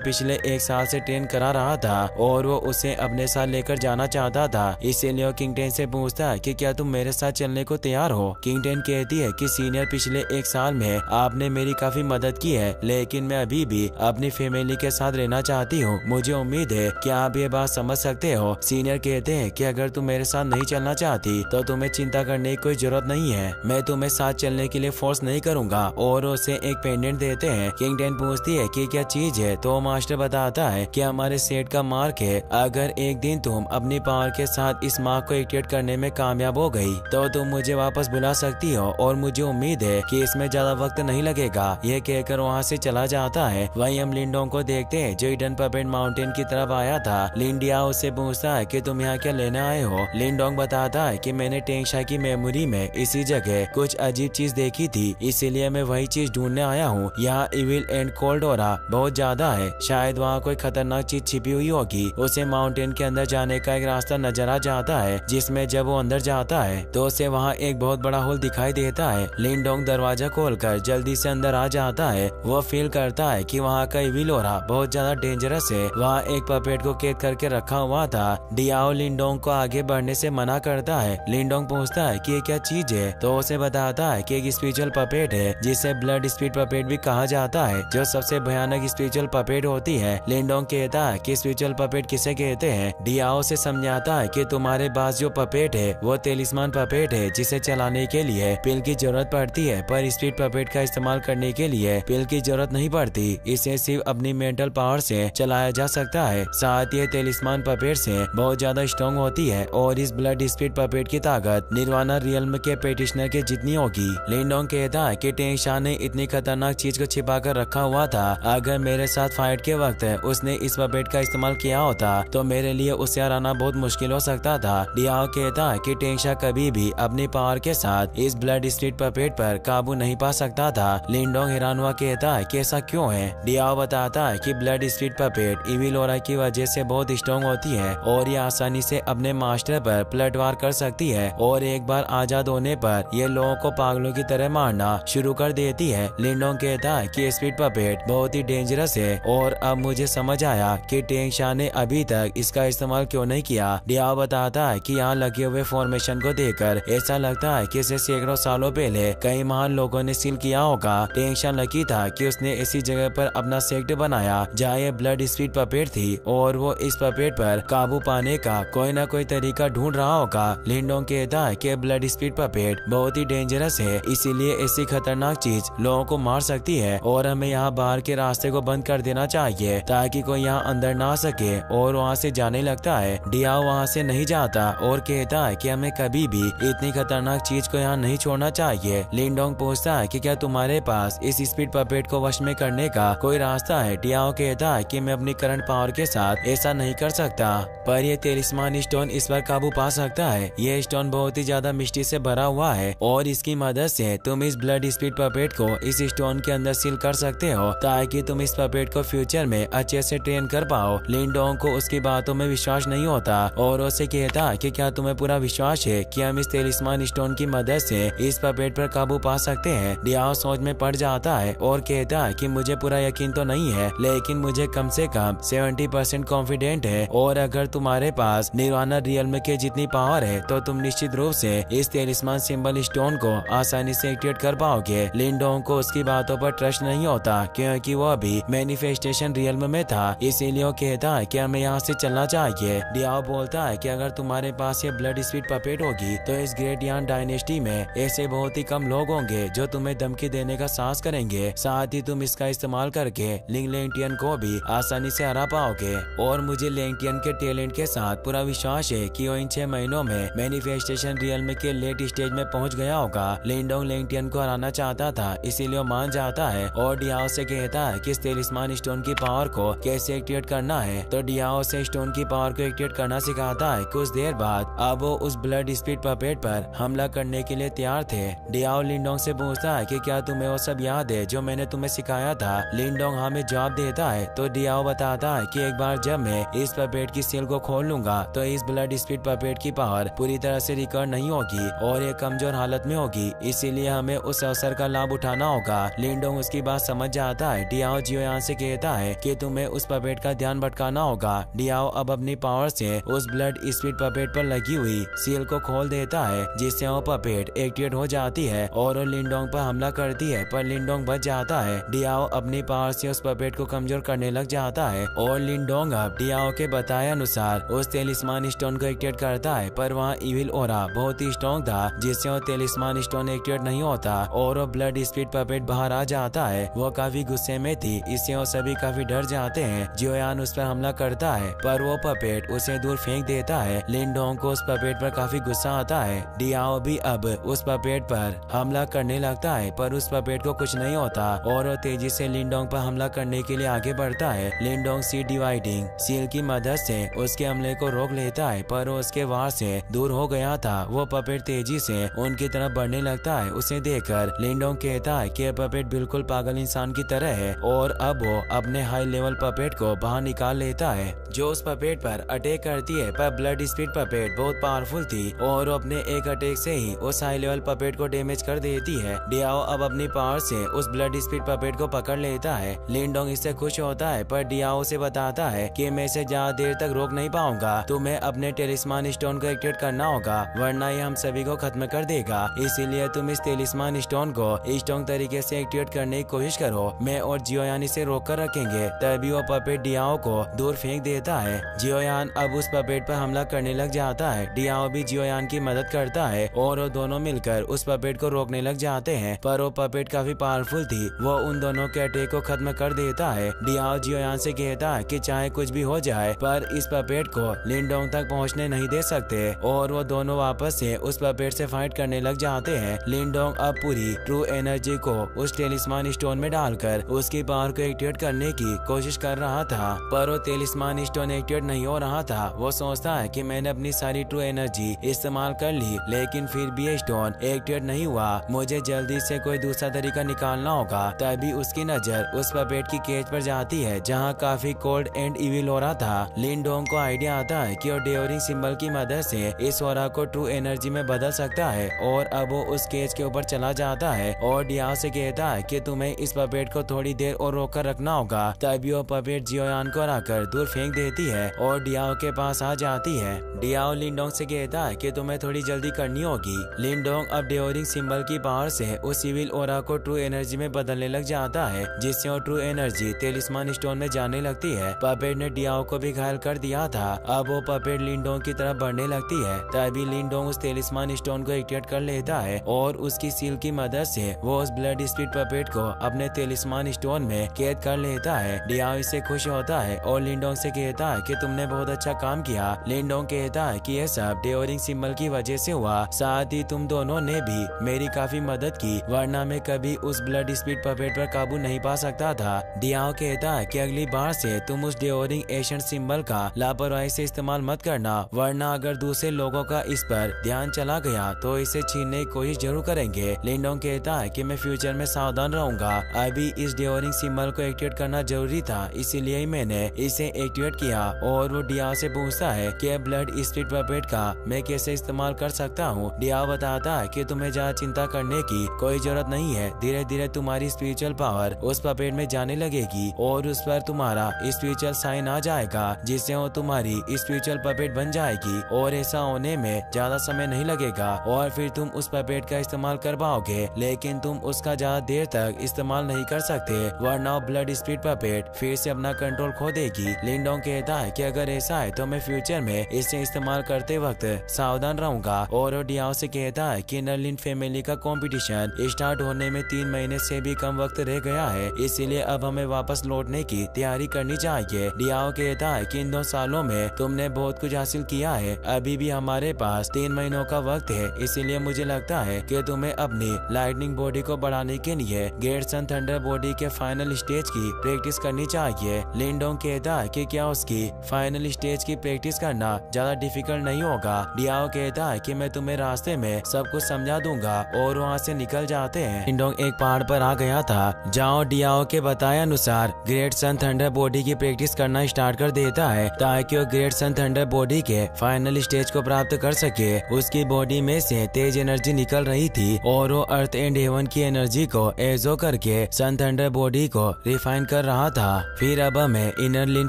पिछले 1 साल से ट्रेन करा रहा था और वो उसे अपने साथ लेकर जाना चाहता था। इसीलिए किंग टेन से पूछता है कि क्या तुम मेरे साथ चलने को तैयार हो। किंग टेन कहती है कि सीनियर पिछले 1 साल में आपने मेरी काफी मदद की है, लेकिन मैं अभी भी अपनी फैमिली के साथ रहना चाहती हूँ। मुझे उम्मीद है कि आप ये बात समझ सकते हो। सीनियर कहते हैं कि अगर तुम मेरे साथ नहीं चलना चाहती तो तुम्हें चिंता करने की कोई जरूरत नहीं है, मैं तुम्हें साथ चलने के लिए फोर्स नहीं करूंगा और उसे एक पेंडेंट देते हैं। किंग टेन पूछती है कि क्या चीज है तो मास्टर बताता है कि हमारे सेट का मार्क है, अगर एक दिन तुम अपनी पावर के साथ इस मार्क को एक्टिवेट करने में कामयाब हो गई तो तुम मुझे वापस बुला सकती हो और मुझे उम्मीद है कि इसमें ज्यादा वक्त नहीं लगेगा। यह कहकर वहाँ से चला जाता है। वहीं हम लिनडोंग को देखते हैं जो हिडन पपेट माउंटेन की तरफ आया था। लिंडिया उससे पूछता है कि तुम यहाँ क्या लेने आए हो। लिनडोंग बताता है कि मैंने टेंगशा की मेमोरी में इसी जगह कुछ अजीब चीज देखी थी, इसीलिए मैं वही चीज ढूंढने आया हूँ। यहाँ इविल एंड कोल्ड ऑरा बहुत ज्यादा है, शायद वहाँ कोई खतरनाक चीज छिपी हुई होगी। उसे माउंटेन के अंदर जाने का एक रास्ता नजर आ जाता है जिसमें जब वो अंदर जाता है तो उसे वहाँ एक बहुत बड़ा होल दिखाई देता है। लिनडोंग दरवाजा खोलकर जल्दी से अंदर आ जाता है। वो फील करता है कि वहाँ का इविल ऑरा बहुत ज्यादा डेंजरस है। वहाँ एक पपेट को कैद करके रखा हुआ था। डियाओ लिनडोंग को आगे बढ़ने से मना करता है। लिनडोंग पूछता है कि ये क्या चीज है तो उसे बताता है कि एक स्पिरिचुअल पपेट है जिसे ब्लड स्पिरिट पपेट भी कहा जाता है, जो सबसे भयानक स्पिरिचुअल पपेट होती है। लिंडोंग कहता है कि स्पिरिचुअल पपेट किसे कहते हैं। डियाओ से समझाता है कि तुम्हारे पास जो पपेट है वो तेलिस्मान पपेट है, जिसे चलाने के लिए पिल की जरूरत पड़ती है, पर स्पिरिट पपेट का इस्तेमाल करने के लिए पिल की जरूरत नहीं पड़ती। इसे सिर्फ अपनी मेंटल पावर से चलाया जा सकता है। साथ ही तेलिस्मान पपेट से बहुत ज्यादा स्ट्रॉन्ग होती है और इस ब्लड स्पिरिट पपेट की ताकत निर्वाणा रियल्म के पेटिशनर के जितनी होगी। लिंडोंग कहता है कि टेंगशा ने इतनी खतरनाक चीज को छिपा कर रखा हुआ था। अगर मेरे साथ फाइट के वक्त उसने इस पपेट का इस्तेमाल किया होता तो मेरे लिए उसे हराना बहुत मुश्किल हो सकता था। डियाओ कहता है कि टेंगशा कभी भी अपनी पावर के साथ इस ब्लड स्पिरिट पपेट पर काबू नहीं पा सकता था। लिंडोंग हैरान हुआ कहता है कि ऐसा क्यों है। डियाओ बताता है कि blood spirit puppet evil aura की वजह से बहुत स्ट्रॉन्ग होती है और ये आसानी से अपने मास्टर पर पलटवार कर सकती है और एक बार आजाद होने पर ये लोगों को पागलों की तरह मारना शुरू कर देती है। लिंडोंग कहता है कि स्पिरिट पपेट बहुत ही डेंजरस है और अब मुझे समझ आया कि टेंगशा ने अभी तक इसका इस्तेमाल क्यों नहीं किया। डियाओ बताता है कि यहाँ लगे हुए फॉर्मेशन को देखकर ऐसा लगता है कि इसे सैकड़ों सालों पहले कई महान लोगों ने सील किया होगा। टेंगशा लकी था कि उसने ऐसी जगह पर अपना सेक्ट बनाया जहाँ ये ब्लड स्पिरिट पपेट थी और वो इस पपेट पर काबू पाने का कोई ना कोई तरीका ढूंढ रहा होगा। लिंडोंग कहता है कि ब्लड स्पिरिट पपेट बहुत ही डेंजरस है, इसीलिए ऐसी खतरनाक चीज लोगों को मार सकती है और हमें यहाँ बाहर के रास्ते को बंद कर देना चाहिए ताकि कोई यहाँ अंदर ना आ सके और वहाँ से जाने लगता है। डियाओ वहाँ से नहीं जाता और कहता है कि हमें कभी भी इतनी खतरनाक चीज को यहाँ नहीं छोड़ना चाहिए। लिंडोंग पूछता है कि क्या तुम्हारे पास इस स्पिरिट पपेट को वश में करने का कोई रास्ता है। डियाओ कहता है कि मैं अपनी करंट पावर के साथ ऐसा नहीं कर सकता, पर ये तेलिस्मान स्टोन इस पर काबू पा सकता है। ये स्टोन बहुत ही ज्यादा मिस्ट्री से भरा हुआ है और इसकी मदद से तुम इस ब्लड स्पिरिट पपेट को इस स्टोन के अंदर सील कर सकते हो ताकि तुम इस पपेट को फ्यूचर में अच्छे से ट्रेन कर पाओ। लिंडोंग को उसकी बातों में विश्वास नहीं होता और उसे कहता है कि क्या तुम्हें पूरा विश्वास है कि हम इस तेलिस्मान स्टोन की मदद से इस पपेट पर काबू पा सकते हैं। डियाओ सोच में पड़ जाता है और कहता है कि मुझे पूरा यकीन तो नहीं है, लेकिन मुझे कम से कम 70% कॉन्फिडेंट है और अगर तुम्हारे पास निर्वाणा रियल्म के जितनी पावर है तो तुम निश्चित रूप से इस तेलिस्मान सिंबल स्टोन को आसानी से एक्टिवेट कर पाओगे। लिंडोंग को उसकी बातों पर ट्रस्ट नहीं होता क्योंकि वो अभी मैनिफेस्टेशन रियल्म में था, इसीलिए वो कहता है कि हमें यहाँ से चलना चाहिए। डियाओ बोलता है कि अगर तुम्हारे पास ये ब्लड स्पिरिट पपेट होगी तो इस ग्रेट यान डायनेस्टी में ऐसे बहुत ही कम लोग होंगे जो तुम्हें धमकी देने का साहस करेंगे। साथ ही तुम इसका इस्तेमाल करके लिंग लेंटियन को भी आसानी से हरा पाओगे और मुझे लेंटियन के टैलेंट के साथ पूरा विश्वास है कि वो इन 6 महीनों में मैनिफेस्टेशन रियल्म के लेट स्टेज में पहुंच गया होगा। लिंडोंग लेंटियन को हराना चाहता था, इसीलिए वो मान जाता है और डियाओ से कहता है कि इस तेलिस्मान स्टोन की पावर को कैसे एक्टिवेट करना है। तो डियाओ से स्टोन की पावर को एक्टिवेट करना सिखाता है। कुछ देर बाद अब वो उस ब्लड स्पिरिट पपेट पर हमला करने के लिए तैयार थे। डियाओ लिंडोंग से पूछता है कि क्या तुम्हें वो सब याद है जो मैंने तुम्हें सिखाया था। लिंडोंग हमें जवाब देता है तो डियाओ बताता है कि एक बार जब मैं इस पपेट की सील को खोल लूंगा तो इस ब्लड स्पिरिट पपेट की पावर पूरी तरह से रिकवर नहीं होगी और ये कमजोर हालत में होगी, इसीलिए हमें उस अवसर का लाभ उठाना होगा। लिंडोंग उसकी बात समझ जाता है। डियाओ जियोयान से कहता है कि तुम्हें उस पपेट का ध्यान भटकाना होगा। डियाओ अब अपनी पावर से उस ब्लड स्पिरिट पपेट पर लगी हुई सील को खोल देता है, जिससे वो पपेट एक्टिवेट हो जाती है और वो लिंडोंग पर हमला करती है, पर लिंडोंग बच जाता है। डियाओ अपनी पावर से उस पपेट को कमजोर करने लग जाता है और लिंडोंग अब डियाओ के बताए अनुसार उस तेलिस्मान स्टोन को एक्टिवेट करता है, पर वहाँ इविल ओरा बहुत ही स्ट्रॉन्ग था जिससे वो तेलिस्मान स्टोन एक्टिवेट नहीं होता और वो ब्लड स्पिरिट पपेट बाहर आ जाता है। वो काफी गुस्से में थी, इससे वो सभी काफी डर जाते हैं। जियोयान उस पर हमला करता है पर वो पपेट उसे दूर फेंक देता है। लिंडोंग को उस पपेट पर काफी गुस्सा आता है। डियाओ भी अब उस पपेट पर हमला करने लगता है पर उस पपेट को कुछ नहीं होता और वो तेजी से लिंडोंग पर हमला करने के लिए आगे बढ़ता है। लिंडोंग सीड डिवाइडिंग सील की मदद से उसके हमले को रोक लेता है पर वो उसके वार से दूर हो गया था। वो पपेट तेजी से उनकी तरफ बढ़ने लगता है। उसे देखकर लिंडोंग कहता है कि पपेट बिल्कुल पागल इंसान की तरह है और अब वो अपने हाई लेवल पपेट को बाहर निकाल लेता है जो उस पपेट पर अटैक करती है। पर ब्लड स्पिरिट पपेट बहुत पावरफुल थी और वो अपने एक अटैक से ही उस हाई लेवल पपेट को डैमेज कर देती है। डियाओ अब अपनी पावर से उस ब्लड स्पिरिट पपेट को पकड़ लेता है। लिंडोंग इससे खुश होता है पर डियाओ से बताता है कि मैं इसे ज्यादा देर तक रोक नहीं पाऊंगा, तुम्हें अपने टेलिस्मान स्टोन को एक्टिवेट करना होगा वरना ये हम सभी को खत्म कर देगा, इसीलिए तुम इस टेलिस्मान स्टोन को को स्ट्रॉन्ग तरीके से एक्टिवेट करने की कोशिश करो। मैं और जियोयान इसे रोक कर रखेंगे। तभी वो पपेट डियाओ को दूर फेंक देता है। जियोयान अब उस पपेट पर हमला करने लग जाता है। डियाओ भी जियोयान की मदद करता है और वो दोनों मिलकर उस पपेट को रोकने लग जाते हैं, पर वो पपेट काफी पावरफुल थी। वो उन दोनों के अटैक को खत्म कर देता है। डियाओ जियोयान से कहता है कि चाहे कुछ भी हो जाए पर इस पपेट को लिनडोंग तक पहुंचने नहीं दे सकते, और वो दोनों वापस से उस पपेट से फाइट करने लग जाते हैं। लिनडोंग अब पूरी ट्रू एनर्जी को उस टेलिस्मान स्टोन में डालकर उसकी पावर को एक्टिवेट करने की कोशिश कर रहा था, पर वो टेलिस्मान स्टोन एक्टिवेट नहीं हो रहा था। वो सोचता है कि मैंने अपनी सारी ट्रू एनर्जी इस्तेमाल कर ली, लेकिन फिर भी ये स्टोन एक्टिवेट नहीं हुआ। मुझे जल्दी से कोई दूसरा तरीका निकालना होगा। तभी उसकी नजर उस पपेट की केज पर जाती है जहाँ काफी कोल्ड एंड इविल हो रहा था। लिनडोंग को आइडिया आता है कि वो डेवरिंग सिंबल की मदद से इस ऑरा को ट्रू एनर्जी में बदल सकता है, और अब वो उस केज के ऊपर चला जाता है और डियाओ से कहता है कि तुम्हें इस पपेट को थोड़ी देर और रोक कर रखना होगा। तभी वो पपेट जियोयान को हराकर दूर फेंक देती है और डियाओ के पास आ जाती है। डियाओ लिनडोंग से कहता है कि तुम्हें थोड़ी जल्दी करनी होगी। लिनडोंग अब डेवरिंग सिंबल की पावर से उस सिविल ऑरा को ट्रू एनर्जी में बदलने लग जाता है, जिससे वो ट्रू एनर्जी टेलिस्मान स्टोन में जाने लगती है। पपेट ने डियाओ को भी घायल कर दिया था। अब वो पपेट लिनडोंग की तरफ बढ़ने लगती है। तभी लिनडोंग उस टेलिस्मान स्टोन को एक्टिवेट कर लेता है और उसकी सील की मदद से वो उस ब्लड स्पीड पपेट को अपने टेलिस्मान स्टोन में कैद कर लेता है। डियाओ इससे खुश होता है और लिनडोंग से कहता है कि तुमने बहुत अच्छा काम किया। लिनडोंग कहता है कि यह सब डेवरिंग सिंबल की वजह से हुआ, साथ ही तुम दोनों ने भी मेरी काफी मदद की, वरना मैं कभी उस ब्लड स्पीड पपेट पर काबू नहीं पा सकता था। डियाओ कहता है कि अगली बार से तुम उस डेवरिंग एशियन सिंबल का लापरवाही से इस्तेमाल मत करना, वरना अगर दूसरे लोगों का इस पर ध्यान चला गया तो इसे छीनने की कोशिश जरूर करेंगे। लिनडोंग कहता है कि मैं फ्यूचर में सावधान रहूंगा। अभी इस डेवरिंग सिंबल को एक्टिवेट करना जरूरी था, इसीलिए ही मैंने इसे एक्टिवेट किया। और वो डियाओ से पूछता है कि ब्लड स्पीड पपेट का मैं कैसे इस्तेमाल कर सकता हूँ। डियाओ बताता है कि तुम्हें ज्यादा चिंता करने की कोई जरूरत नहीं है। धीरे धीरे तुम्हारी स्पिरिचुअल पावर उस पपेट में जाने लगेगी और उस पर तुम्हारा स्पिरिचुअल साइन आ जाएगा, जिससे वो तुम्हारी स्पिरिचुअल पपेट बन जाएगी, और ऐसा होने में ज्यादा समय नहीं लगेगा और फिर तुम उस पपेट का इस्तेमाल कर पाओगे, लेकिन तुम उसका ज्यादा देर तक इस्तेमाल नहीं कर सकते, वरना ब्लड स्पीड पपेट फिर से अपना कंट्रोल खो देगी। लिनडोंग कहता है कि अगर ऐसा है तो मैं फ्यूचर में इसे इस्तेमाल करते वक्त सावधान रहूंगा। और डियाओ से कहता है कि नर्लिन फैमिली का कंपटीशन स्टार्ट होने में 3 महीने से भी कम वक्त रह गया है, इसीलिए अब हमें वापस लौटने की तैयारी करनी चाहिए। डियाओ कहता है कि इन 2 सालों में तुमने बहुत कुछ हासिल किया है, अभी भी हमारे पास 3 महीनों का वक्त है, इसीलिए मुझे लगता है कि तुम्हें अपनी लाइटनिंग बॉडी को बढ़ाने के लिए ग्रेट सन थंडर बॉडी के फाइनल स्टेज की प्रैक्टिस करनी चाहिए। लिनडोंग कहता है कि क्या उसकी फाइनल स्टेज की प्रैक्टिस करना ज्यादा डिफिकल्ट नहीं होगा। डियाओ कहता है कि मैं तुम्हें रास्ते में सब कुछ समझा दूंगा, और वहाँ से निकल जाते हैं। लिनडोंग एक पहाड़ पर आ गया था जहाँ डियाओ के बताए अनुसार ग्रेट सन थंडर बॉडी की प्रैक्टिस करना स्टार्ट कर देता है, ताकि वो ग्रेट सन थंडर बॉडी के फाइनल स्टेज को प्राप्त कर सके। उसकी बॉडी में से तेज एनर्जी निकल रही थी और वो अर्थ एंड हेवन की एनर्जी को एजो करके सन थंडर बॉडी को रिफाइन कर रहा था। फिर अब हमें इनर लिन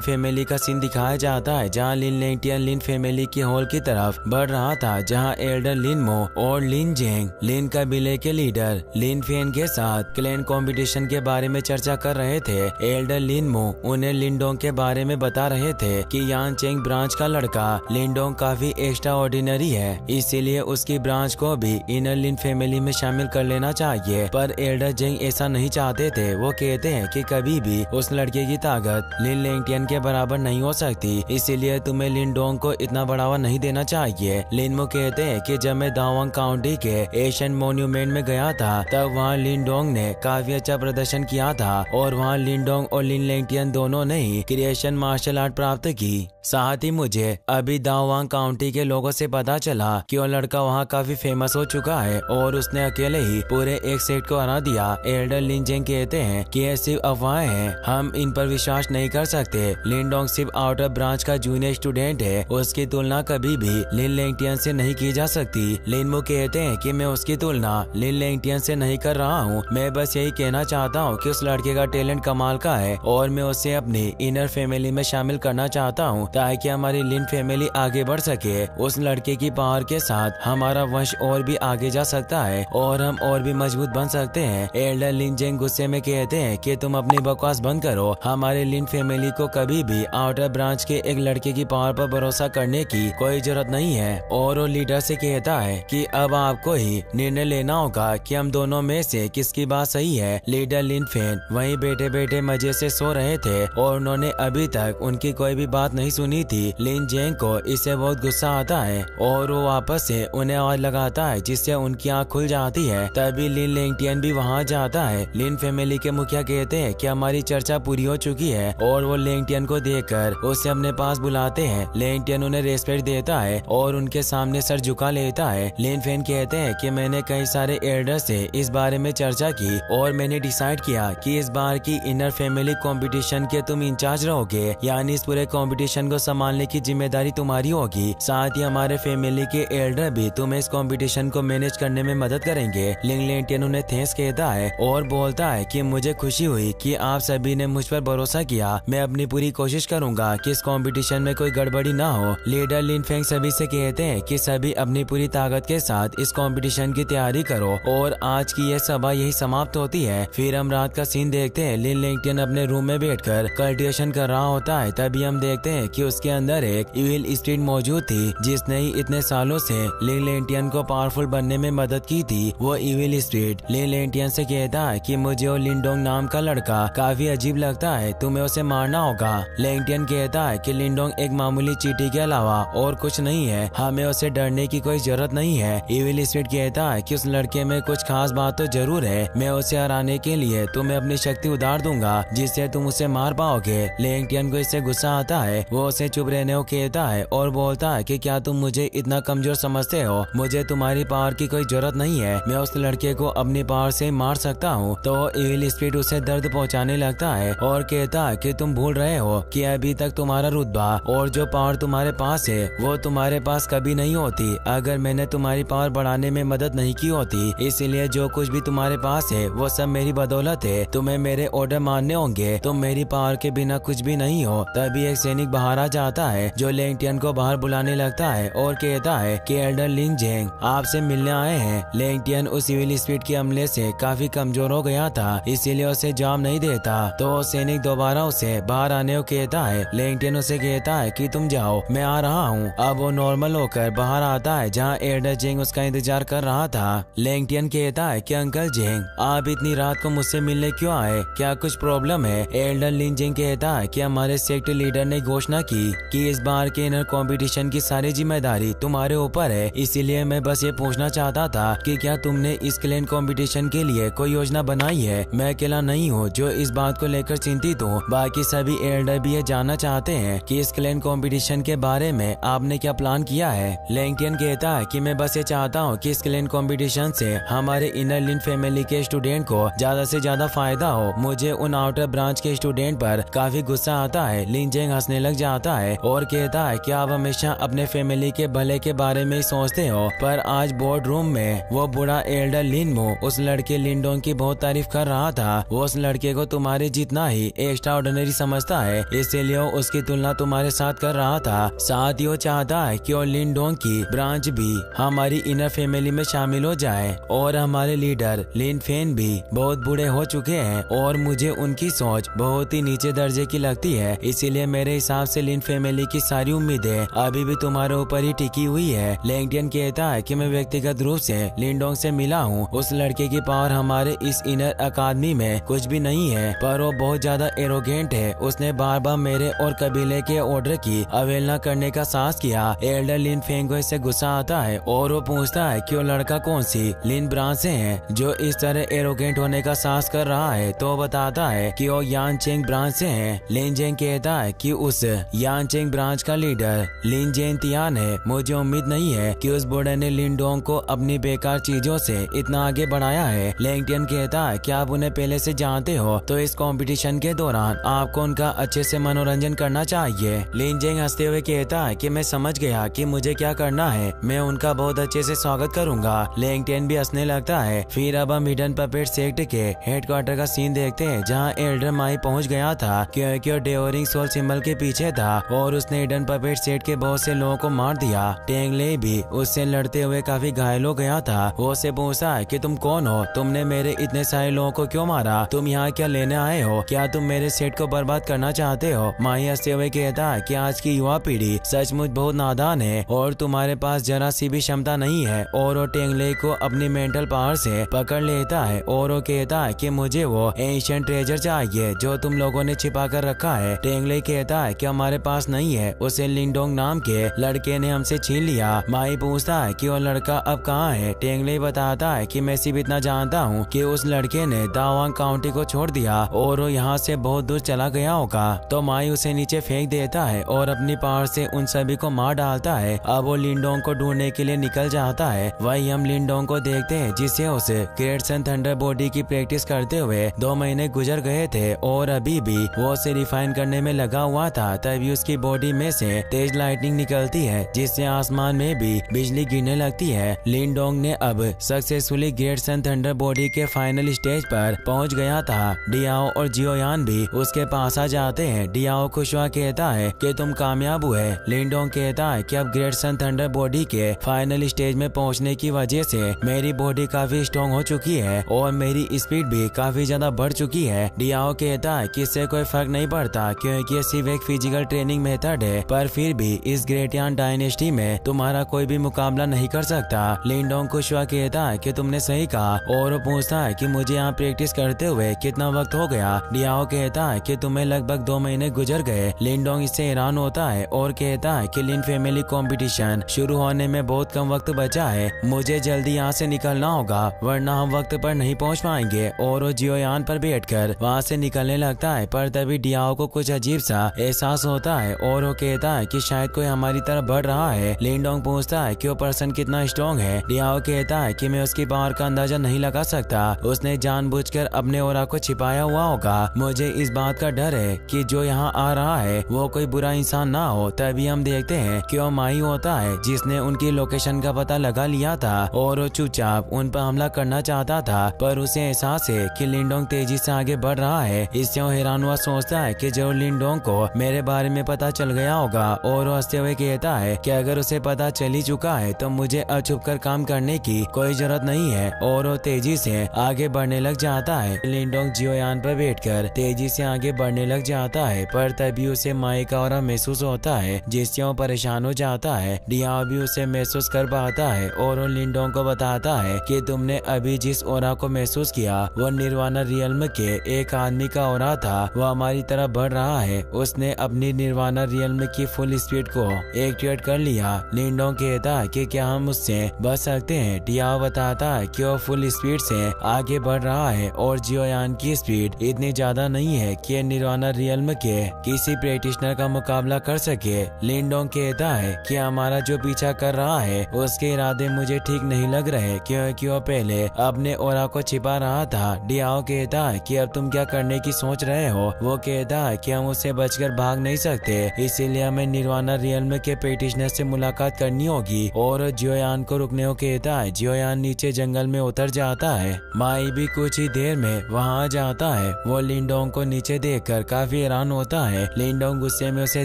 फैमिली का सीन दिखाया जाता है, जहाँ लिन लेंटियन लिन फैमिली की हॉल की तरफ बढ़ रहा था, जहाँ एल्डर लिन मो और लिन जेंग लिन कबीले के लीडर लिन फेन के साथ क्लैन कंपटीशन के बारे में चर्चा कर रहे थे। एल्डर लिन मो उन्हें लिनडोंग के बारे में बता रहे थे कि यान चेंग ब्रांच का लड़का लिनडोंग काफी एक्स्ट्रा ऑर्डिनरी है, इसीलिए उसकी ब्रांच को भी इनर लिन फैमिली में शामिल कर लेना चाहिए। पर एल्डर जेंग ऐसा नहीं चाहते थे। वो कहते हैं कि कभी भी उस लड़के की ताकत लिन लेंटियन के बराबर नहीं हो सकती, इसीलिए तुम्हें लिनडोंग को इतना बढ़ावा नहीं देना चाहिए। लिनमो कहते हैं कि जब मैं दावांग काउंटी के एशियन मॉन्यूमेंट में गया था तब वहाँ लिनडोंग ने काफी अच्छा प्रदर्शन किया था, और वहाँ लिनडोंग और लिन लेंटियन दोनों ने ही क्रिएशन मार्शल आर्ट प्राप्त की। साथ ही मुझे अभी दावांग काउंटी के लोगों से पता चला कि वो लड़का वहाँ काफी फेमस हो चुका है और उसने अकेले ही पूरे एक सेट को हरा दिया। एल्डर लिन जेंग कहते हैं कि ये सिर्फ अफवाहें हैं, हम इन पर विश्वास नहीं कर सकते। लिनडोंग सिर्फ आउटर ब्रांच का जूनियर स्टूडेंट है, उसकी तुलना कभी भी लिन लेंटियन से नहीं की जा सकती। लिनमो कहते हैं कि मैं उसकी तुलना लिन लेंटियन से नहीं कर रहा हूँ, मैं बस यही कहना चाहता हूँ कि उस लड़के का टैलेंट कमाल का है और मैं उसे अपनी इनर फैमिली में शामिल करना चाहता हूँ ताकि हमारी लिन फैमिली आगे बढ़ सके। उस लड़के की पावर के साथ हमारा वंश और भी आगे जा सकता है और हम और भी मजबूत बन सकते हैं। एल्डर लिन जेंग गुस्से में कहते हैं कि तुम अपनी बकवास बंद करो, हमारे लिन फैमिली को कभी भी आउटर ब्रांच के एक लड़के की पावर पर भरोसा करने की कोई जरूरत नहीं है। और वो लीडर से कहता है कि अब आपको ही निर्णय लेना होगा कि हम दोनों में से किसकी बात सही है। लीडर लिन फेन वहीं बैठे बैठे मजे से सो रहे थे और उन्होंने अभी तक उनकी कोई भी बात नहीं सुनी थी। लिन जेंग को इससे बहुत गुस्सा आता है और वो वापस से उन्हें आवाज लगाता है जिससे उनकी आंख खुल जाती है। तभी लिन लेंगटियन भी वहाँ जाता है। लिन फैमिली के मुखिया कहते हैं कि हमारी चर्चा पूरी हो चुकी है और वो लेंगटियन को देखकर उसे अपने पास बुलाते हैं। लेंगटियन उन्हें रेस्पेक्ट देता है और उनके सामने सर झुका लेता है। लिन फेन कहते हैं कि मैंने कई सारे एल्डर से इस बारे में चर्चा की और मैंने डिसाइड किया कि इस बार की इनर फैमिली कंपटीशन के तुम इंचार्ज रहोगे, यानी इस पूरे कंपटीशन को संभालने की जिम्मेदारी तुम्हारी होगी। साथ ही हमारे फैमिली के एल्डर भी तुम्हें इस कंपटीशन को मैनेज करने में मदद करेंगे। लिंग लेंटियन उन्हें थैंक्स कहता है और बोलता है कि मुझे खुशी हुई कि आप सभी ने मुझ पर भरोसा किया। मैं अपनी पूरी कोशिश करूंगा कि इस कंपटीशन में कोई गड़बड़ी ना हो। लीडर लिन फेंग सभी से कहते हैं कि सभी अपनी पूरी ताकत के साथ इस कंपटीशन की तैयारी करो और आज की यह सभा यही समाप्त होती है। फिर हम रात का सीन देखते हैं। लिन लेंटियन अपने रूम में बैठकर कल्टिवेशन कर रहा होता है। तभी हम देखते हैं कि उसके अंदर एक इविल स्पिरिट मौजूद थी जिसने ही इतने सालों से लिन लेंटियन को पावरफुल बनने में मदद की थी। वो इविल स्पिरिट लिन लेंटियन से कहता है कि मुझे वो लिंडोंग नाम का लड़का काफी अजीब लगता है, तुम्हें उसे मारना होगा। लेंटियन कहता है कि लिंडोंग एक मामूली चींटी के अलावा और कुछ नहीं है, हमें उसे डरने की कोई जरूरत नहीं है। इविल स्पिरिट कहता है कि उस लड़के में कुछ खास बात तो जरूर है, मैं उसे हराने के लिए तुम्हें अपनी शक्ति उधार दूंगा जिससे तुम उसे मार पाओगे। लेंटियन को इससे गुस्सा आता है, वो उसे चुप रहने को कहता है और बोलता है कि क्या तुम मुझे इतना कमजोर समझते हो, मुझे तुम्हारी पावर की कोई जरूरत नहीं है, मैं उस लड़के को अपनी पावर से मार सकता हूँ। तो इविल स्पिरिट उसे दर्द पहुँचाने लगता है और कहता है कि तुम भूल रहे हो कि अभी तक तुम्हारा रुतबा और जो पावर तुम्हारे पास है वो तुम्हारे पास कभी नहीं होती अगर मैंने तुम्हारी पावर बढ़ाने में मदद नहीं की होती। इसीलिए जो कुछ भी तुम्हारे पास है वो सब मेरी बदौलत है, तुम्हें मेरे ऑर्डर मानने होंगे, तुम मेरी पावर के बिना कुछ भी नहीं हो। तभी एक सैनिक बाहर आ जाता है जो लेंटियन को बाहर बुलाने लगता है और कहता है कि एल्डर लिन जेंग आपसे मिलने आए हैं। लेंटियन उस इविल स्पिरिट के हमले से काफी कमजोर हो गया था, इसीलिए उसे जवाब नहीं देता। तो सैनिक दोबारा उसे बाहर आने को कहता है। लेंटियन उसे कहता है कि तुम जाओ, मैं आ रहा हूँ। अब वो नॉर्मल होकर बाहर आता है जहाँ एल्डर जेंग उसका इंतजार कर रहा था। लेंटियन कहता है कि अंकल जेंग आप इतनी रात को मुझसे मिलने क्यों आए, क्या कुछ प्रॉब्लम है? एल्डर लिन जेंग कहता है कि हमारे सेक्ट लीडर ने घोषणा की कि इस बार के इनर कंपटीशन की सारी जिम्मेदारी तुम्हारे ऊपर है, इसीलिए मैं बस ये पूछना चाहता था कि क्या तुमने इस क्लैन कंपटीशन के लिए कोई योजना बनाई है? मैं अकेला नहीं हूँ जो इस बात को लेकर चिंतित हूँ, बाकी सभी एल्डर भी ये जानना चाहते हैं कि इस क्लैन कंपटीशन के बारे में आपने क्या प्लान किया है। लेंटियन कहता है कि मैं बस ये चाहता हूँ कि इस क्लैन कंपटीशन से हमारे इनर लिन फैमिली के स्टूडेंट को ज्यादा से ज्यादा फायदा हो। मुझे उन आउटर ब्रांच के स्टूडेंट पर काफी गुस्सा आता है। लिन जेंग हंसने लग जाता है और कहता है कि आप हमेशा अपने फैमिली के भले के बारे में ही सोचते हो, पर आज बोर्ड रूम में वो बुरा एल्डर लिन मो उस लड़के लिंडोंग की बहुत तारीफ कर रहा था। वो उस लड़के को तुम्हारे जितना ही एक्स्ट्रा ऑर्डिनरी समझता है, इसीलिए उसकी तुलना तुम्हारे साथ कर रहा था। साथ ही वो चाहता है कि वो लिंडोंग की ब्रांच भी हमारी इनर फैमिली में शामिल हो जाए और हमारे लीडर लिन फेन भी बहुत बूढ़े हो चुके हैं और मुझे उनकी सोच बहुत ही नीचे दर्जे की लगती है, इसीलिए मेरे हिसाब से लिन फैमिली की सारी उम्मीदें अभी भी तुम्हारे ऊपर ही टिकी हुई है। लेंटियन कहता है कि मैं व्यक्तिगत रूप से लिंडोंग से मिला हूँ, उस लड़के की पावर हमारे इस इनर अकादमी में कुछ भी नहीं है, पर वो बहुत ज्यादा एरोगेंट है, उसने बार बार मेरे और कबीले के ऑर्डर की अवहेलना करने का साहस किया। एल्डर लिन फेंग को इससे गुस्सा आता है और वो पूछता है कि वो लड़का कौन सी लिन ब्रांच से है जो इस तरह एरोगेंट होने का साहस कर रहा है। तो बताता है कि वो यान चेंग ब्रांच से है। लिन जेंग कहता है कि उस यान चेंग ब्रांच का लीडर लिन जेन तियान है। मुझे उम्मीद नहीं है कि उस बूढ़े ने लिंडोंग को अपनी बेकार चीजों से इतना आगे बढ़ाया है। लेंटियन कहता है कि आप उन्हें पहले से जानते हो, तो इस कंपटीशन के दौरान आपको उनका अच्छे से मनोरंजन करना चाहिए। लिन जेंग हंसते हुए कहता है कि मैं समझ गया कि मुझे क्या करना है, मैं उनका बहुत अच्छे से स्वागत करूंगा। लेंटियन भी हंसने लगता है। फिर अब हम हिडन पपेट सेक्ट के हेडक्वार्टर का सीन देखते हैं जहाँ एल्डर माई पहुँच गया था क्योंकि वो डेवरिंग सोल सिंबल के पीछे था और उसने हिडन पपेट सेक्ट के बहुत से लोगों को मार दिया। टेंगले भी उससे लड़ते हुए काफी घायल हो गया था। वो उससे पूछता है कि तुम कौन हो, तुमने मेरे इतने सारे लोगों को क्यों मारा, तुम यहाँ क्या लेने आए हो, क्या तुम मेरे सेट को बर्बाद करना चाहते हो। माही हंसते हुए कहता है कि आज की युवा पीढ़ी सचमुच बहुत नादान है और तुम्हारे पास जरा सी भी क्षमता नहीं है। और वो टेंगले को अपनी मेंटल पावर से पकड़ लेता है और वो कहता है कि मुझे वो एंशिएंट ट्रेजर चाहिए जो तुम लोगों ने छिपा कर रखा है। टेंगले कहता है कि हमारे पास नहीं है, उसे लिंडोंग नाम के लड़के ने हमसे छीन लिया। माही पूछता है कि वो लड़का अब कहाँ है। टेंगले बताता है कि मैं सिर्फ इतना जानता हूँ कि उस लड़के ने दावांग काउंटी को छोड़ दिया और वो यहाँ से बहुत दूर चला गया होगा। तो माही उसे नीचे फेंक देता है और अपनी पावर से उन सभी को मार डालता है। अब वो लिंडोंग को ढूंढने के लिए निकल जाता है। वही हम लिंडोंग को देखते हैं जिसे उस ग्रेट सन थंडर बॉडी की प्रैक्टिस करते हुए 2 महीने गुजर गए थे और अभी भी वो उसे रिफाइन करने में लगा हुआ था। तभी उसकी बॉडी में से तेज लाइटनिंग निकलती है जिससे आसमान में भी बिजली गिरने लगती है। लिंडोंग ने अब सक्सेसफुली ग्रेट सन थंडर बॉडी के फाइनल स्टेज पर पहुंच गया था। डियाओ और जियोयान भी उसके पास आ जाते हैं। डियाओ खुश हुआ कहता है कि तुम कामयाब हुए। लिंडोंग कहता है कि अब ग्रेट सन थंडर बॉडी के फाइनल स्टेज में पहुंचने की वजह से मेरी बॉडी काफी स्ट्रॉन्ग हो चुकी है और मेरी स्पीड भी काफी ज्यादा बढ़ चुकी है। डियाओ कहता है कि इससे कोई फर्क नहीं पड़ता क्योंकि ये सिर्फ एक फिजिकल ट्रेनिंग मेथड है, पर फिर भी इस ग्रेटियान डायनेस्टी में तुम्हारा कोई भी मुकाबला नहीं कर सकता। लिंडोंग खुश हुआ कहता है कि तुमने सही कहा और वो पूछता है कि मुझे यहाँ प्रैक्टिस करते हुए कितना वक्त हो गया। डियाओ कहता है कि तुम्हें लगभग 2 महीने गुजर गए। लिंडोंग इससे हैरान होता है और कहता है कि लिन फैमिली कंपटीशन शुरू होने में बहुत कम वक्त बचा है, मुझे जल्दी यहाँ से निकलना होगा वरना हम वक्त पर नहीं पहुँच पाएंगे। और वो जियोयान पर बैठकर वहाँ से निकलने लगता है, पर तभी डियाओ को कुछ अजीब सा एहसास होता है और वो कहता है कि शायद कोई हमारी तरफ बढ़ रहा है। लिंडोंग पूछता है कि वो पर्सन कितना स्ट्रॉन्ग है। डियाओ कहता है कि मैं उसकी पावर का अंदाजा नहीं लगा सकता, उसने जानबूझकर अपने ओरा को छिपाया हुआ होगा। मुझे इस बात का डर है कि जो यहाँ आ रहा है वो कोई बुरा इंसान ना हो। तभी हम देखते हैं कि वो माही होता है जिसने उनकी लोकेशन का पता लगा लिया था और वो चुपचाप उन पर हमला करना चाहता था, पर उसे एहसास है कि लिंडोंग तेजी से आगे बढ़ रहा है। इससे वो हैरान हुआ सोचता है कि जरूर लिंडोंग को मेरे बारे में पता चल गया होगा और वो हंसते हुए कहता है कि अगर उसे पता चल ही चुका है तो मुझे अब छुपकर काम करने की कोई जरूरत नहीं है। और वो तेजी से आगे बढ़ने लग जाता है। लिंडोंग जियोयान पर बैठकर तेजी से आगे बढ़ने लग जाता है, पर तभी उसे माई का ऑरा महसूस होता है जिससे वो परेशान हो जाता है। डियाओ भी उसे महसूस कर पाता है और वो लिंडोंग को बताता है कि तुमने अभी जिस ऑरा को महसूस किया वो निर्वाणा रियल्म के एक आदमी का ऑरा था, वो हमारी तरफ बढ़ रहा है। उसने अपनी निर्वाणा रियल्म की फुल स्पीड को एक्टिवेट कर लिया। लिंडोंग कहता है कि क्या हम उससे बच सकते हैं। डियाओ बताता है कि वो फुल स्पीड से आगे बढ़ रहा है और जियोयान की स्पीड इतनी ज्यादा नहीं है कि निर्वाणा रियल्म के किसी प्रैक्टिशनर का मुकाबला कर सके। लिंडोंग कहता है कि हमारा जो पीछा कर रहा है उसके इरादे मुझे ठीक नहीं लग रहे क्योंकि वो पहले अपने ओरा को छिपा रहा था। डियाओ कहता है कि अब तुम क्या करने की सोच रहे हो। वो कहता है कि हम उससे बचकर भाग नहीं सकते, इसीलिए हमें निर्वाणा रियल्म के प्रैक्टिशनर से मुलाकात करनी होगी। और जियोयान को रुकने को कहता है। जियोयान नीचे जंगल में उतर जाता है। माई भी कुछ ही देर में वहाँ आ जाता है। वो लिंडोंग को नीचे देखकर काफी हैरान होता है। लिंडोंग गुस्से में उसे